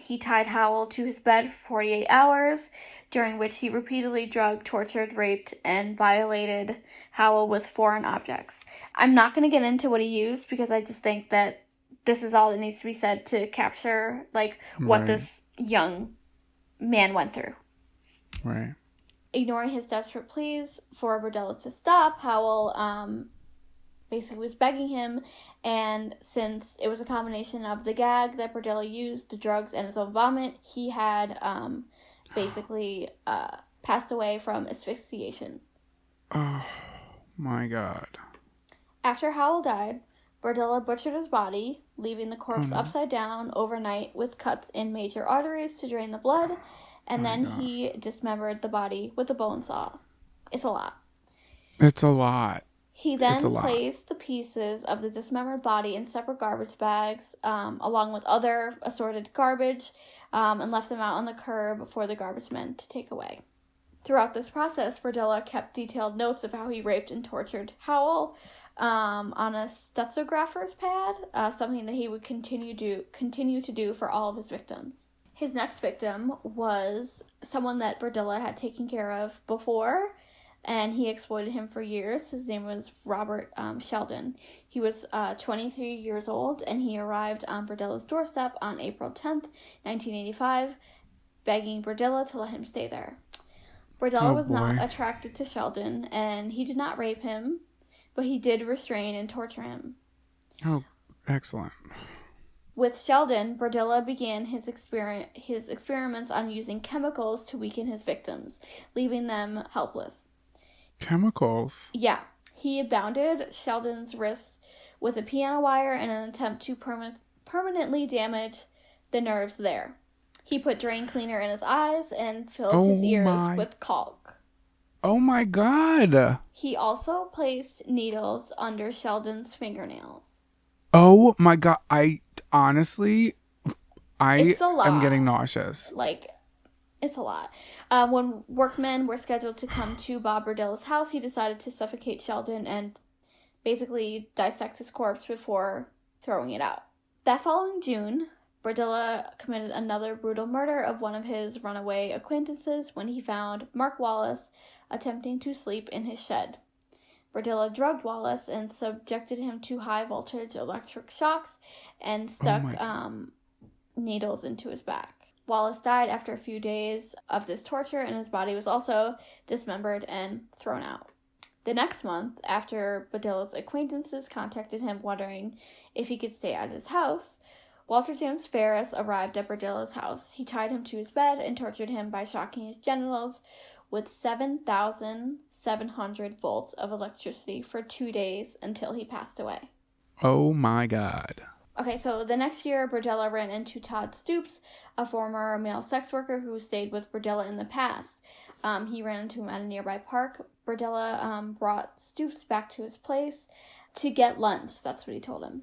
He tied Howell to his bed for 48 hours, during which he repeatedly drugged, tortured, raped, and violated Howell with foreign objects. I'm not going to get into what he used because I just think that this is all that needs to be said to capture, like, what Right. this young man went through. Right. Ignoring his desperate pleas for Berdilla to stop, Howell basically was begging him, and since it was a combination of the gag that Berdilla used, the drugs, and his own vomit, he had basically passed away from asphyxiation. Oh, my God. After Howell died, Berdilla butchered his body, leaving the corpse upside down overnight with cuts in major arteries to drain the blood, and then he dismembered the body with a bone saw. It's a lot. It's a lot. He then placed the pieces of the dismembered body in separate garbage bags, along with other assorted garbage, and left them out on the curb for the garbage men to take away. Throughout this process, Berdilla kept detailed notes of how he raped and tortured Howell on a stethographer's pad, something that he would continue to do for all of his victims. His next victim was someone that Berdilla had taken care of before, and he exploited him for years. His name was Robert Sheldon. He was 23 years old, and he arrived on Berdilla's doorstep on April 10th, 1985, begging Berdilla to let him stay there. Berdilla was not attracted to Sheldon, and he did not rape him, but he did restrain and torture him. Oh, excellent. With Sheldon, Berdilla began his experiments on using chemicals to weaken his victims, leaving them helpless. Chemicals? Yeah. He bounded Sheldon's wrist with a piano wire in an attempt to permanently damage the nerves there. He put drain cleaner in his eyes and filled his ears with caulk. Oh my God. He also placed needles under Sheldon's fingernails. Oh my God. I honestly, It's a lot. am getting nauseous. Like, it's a lot. When workmen were scheduled to come to Bob Berdilla's house, he decided to suffocate Sheldon and basically dissect his corpse before throwing it out. That following June, Berdilla committed another brutal murder of one of his runaway acquaintances when he found Mark Wallace attempting to sleep in his shed. Berdilla drugged Wallace and subjected him to high-voltage electric shocks and stuck needles into his back. Wallace died after a few days of this torture, and his body was also dismembered and thrown out. The next month, after Berdilla's acquaintances contacted him wondering if he could stay at his house, Walter James Ferris arrived at Berdilla's house. He tied him to his bed and tortured him by shocking his genitals with 7,700 volts of electricity for 2 days until he passed away. Oh my God. Okay, so the next year, Berdilla ran into Todd Stoops, a former male sex worker who stayed with Berdilla in the past. He ran into him at a nearby park. Berdilla brought Stoops back to his place to get lunch. That's what he told him.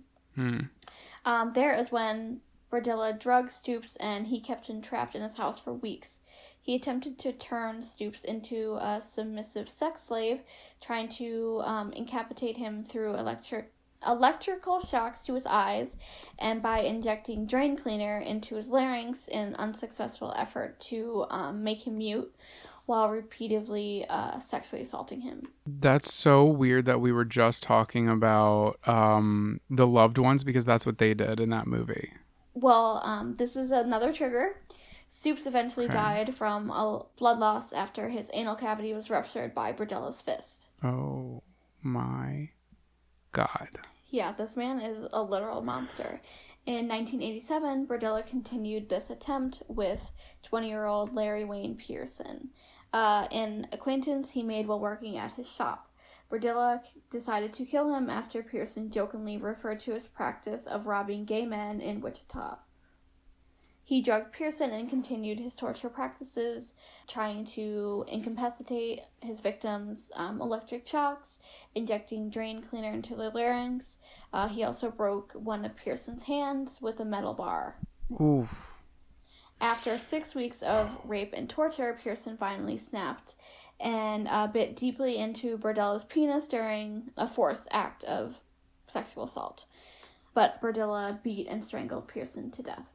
There is when Berdilla drugged Stoops, and he kept him trapped in his house for weeks. He attempted to turn Stoops into a submissive sex slave, trying to incapacitate him through electrical shocks to his eyes and by injecting drain cleaner into his larynx in an unsuccessful effort to make him mute while repeatedly sexually assaulting him. That's so weird that we were just talking about The Loved Ones, because that's what they did in that movie. Well, this is another trigger. Stoops eventually died from a blood loss after his anal cavity was ruptured by Berdilla's fist. Oh my God. Yeah, this man is a literal monster. In 1987, Berdilla continued this attempt with 20-year-old Larry Wayne Pearson, an acquaintance he made while working at his shop. Berdilla decided to kill him after Pearson jokingly referred to his practice of robbing gay men in Wichita. He drugged Pearson and continued his torture practices, trying to incapacitate his victims, electric shocks, injecting drain cleaner into their larynx. He also broke one of Pearson's hands with a metal bar. Oof. After 6 weeks of rape and torture, Pearson finally snapped and bit deeply into Berdella's penis during a forced act of sexual assault. But Berdella beat and strangled Pearson to death.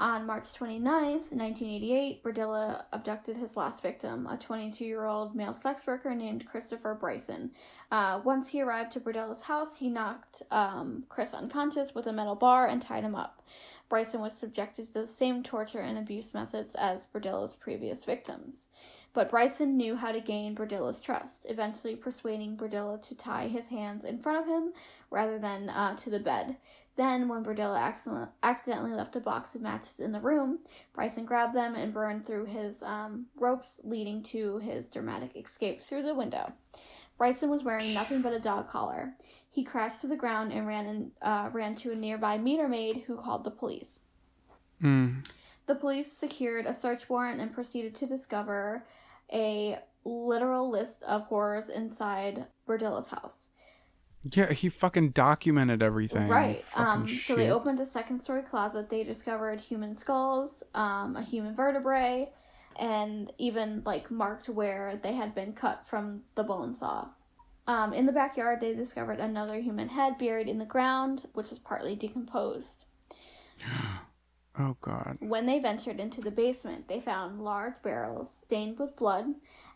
On March 29th, 1988, Berdella abducted his last victim, a 22-year-old male sex worker named Christopher Bryson. Once he arrived to Berdella's house, he knocked Chris unconscious with a metal bar and tied him up. Bryson was subjected to the same torture and abuse methods as Berdella's previous victims. But Bryson knew how to gain Berdella's trust, eventually persuading Berdella to tie his hands in front of him rather than to the bed. Then, when Berdella accidentally left a box of matches in the room, Bryson grabbed them and burned through his ropes, leading to his dramatic escape through the window. Bryson was wearing nothing but a dog collar. He crashed to the ground and ran to a nearby meter maid who called the police. The police secured a search warrant and proceeded to discover a literal list of horrors inside Berdella's house. Yeah, he fucking documented everything. Right. So they opened a second-story closet. They discovered human skulls, a human vertebrae, and even, marked where they had been cut from the bone saw. In the backyard, they discovered another human head buried in the ground, which was partly decomposed. Oh, God. When they ventured into the basement, they found large barrels stained with blood,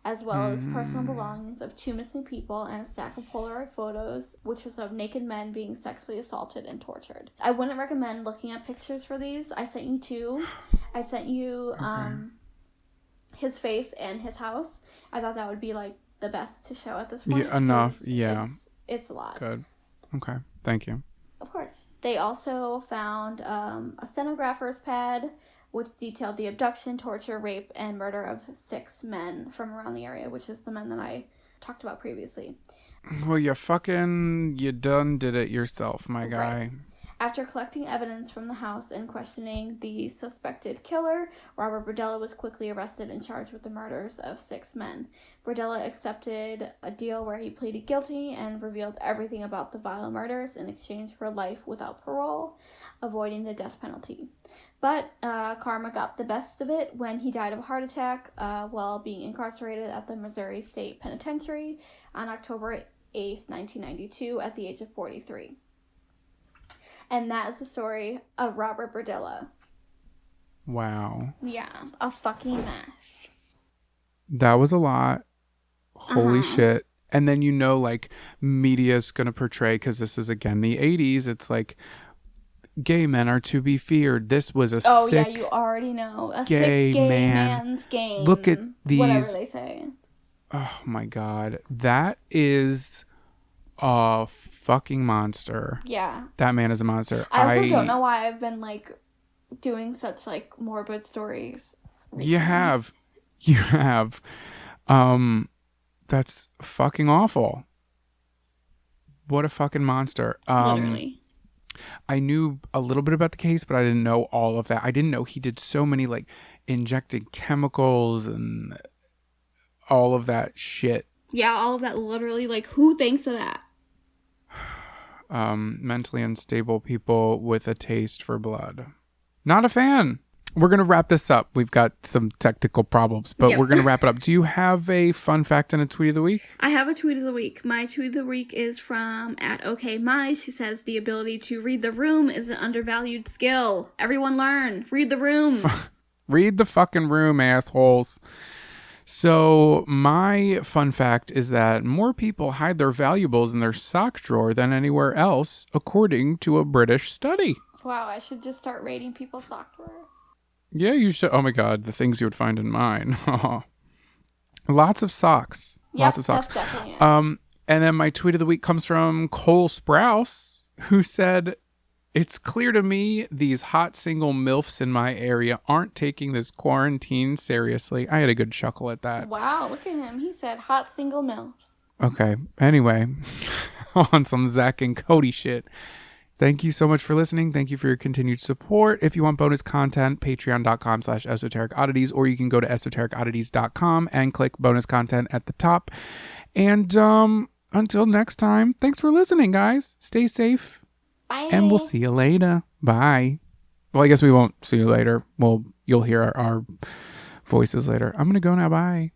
as well as personal belongings of 2 missing people and a stack of Polaroid photos, which was of naked men being sexually assaulted and tortured. I wouldn't recommend looking at pictures for these. I sent you 2. I sent you his face and his house. I thought that would be, the best to show at this point. Yeah, enough, yeah. It's a lot. Good. Okay, thank you. Of course. They also found a stenographer's pad, which detailed the abduction, torture, rape, and murder of 6 men from around the area, which is the men that I talked about previously. Well, you done did it yourself, my guy. Right. After collecting evidence from the house and questioning the suspected killer, Robert Berdella was quickly arrested and charged with the murders of 6 men. Berdella accepted a deal where he pleaded guilty and revealed everything about the vile murders in exchange for life without parole, avoiding the death penalty. But karma got the best of it when he died of a heart attack while being incarcerated at the Missouri State Penitentiary on October 8th, 1992, at the age of 43. And that is the story of Robert Berdella. Wow. Yeah, a fucking mess. That was a lot. Holy shit. And then media's going to portray, because this is, again, the 80s, it's gay men are to be feared. This was a sick... Oh, yeah, you already know. A gay sick gay man. man's game. Look at these... Whatever they say. Oh, my God. That is a fucking monster. Yeah. That man is a monster. I also don't know why I've been, doing such, morbid stories recently. You have. That's fucking awful. What a fucking monster. Literally. I knew a little bit about the case, but I didn't know all of that. I didn't know he did so many, injected chemicals and all of that shit. Yeah, all of that literally, who thinks of that? Mentally unstable people with a taste for blood. Not a fan. We're going to wrap this up. We've got some technical problems, but we're going to wrap it up. Do you have a fun fact and a tweet of the week? I have a tweet of the week. My tweet of the week is from @OKMai. She says, the ability to read the room is an undervalued skill. Everyone learn. Read the room. Read the fucking room, assholes. So my fun fact is that more people hide their valuables in their sock drawer than anywhere else, according to a British study. Wow, I should just start rating people's sock drawers. Yeah, you should. Oh my God, the things you would find in mine. Lots of socks. Lots of socks. That's definitely it. And then my tweet of the week comes from Cole Sprouse, who said, "It's clear to me these hot single MILFs in my area aren't taking this quarantine seriously." I had a good chuckle at that. Wow, look at him. He said hot single MILFs. Okay. Anyway, on some Zach and Cody shit. Thank you so much for listening. Thank you for your continued support. If you want bonus content, patreon.com/esoteric oddities, or you can go to esotericoddities.com and click bonus content at the top. And until next time, thanks for listening, guys. Stay safe. Bye. And we'll see you later. Bye. Well, I guess we won't see you later. Well, you'll hear our voices later. I'm going to go now. Bye.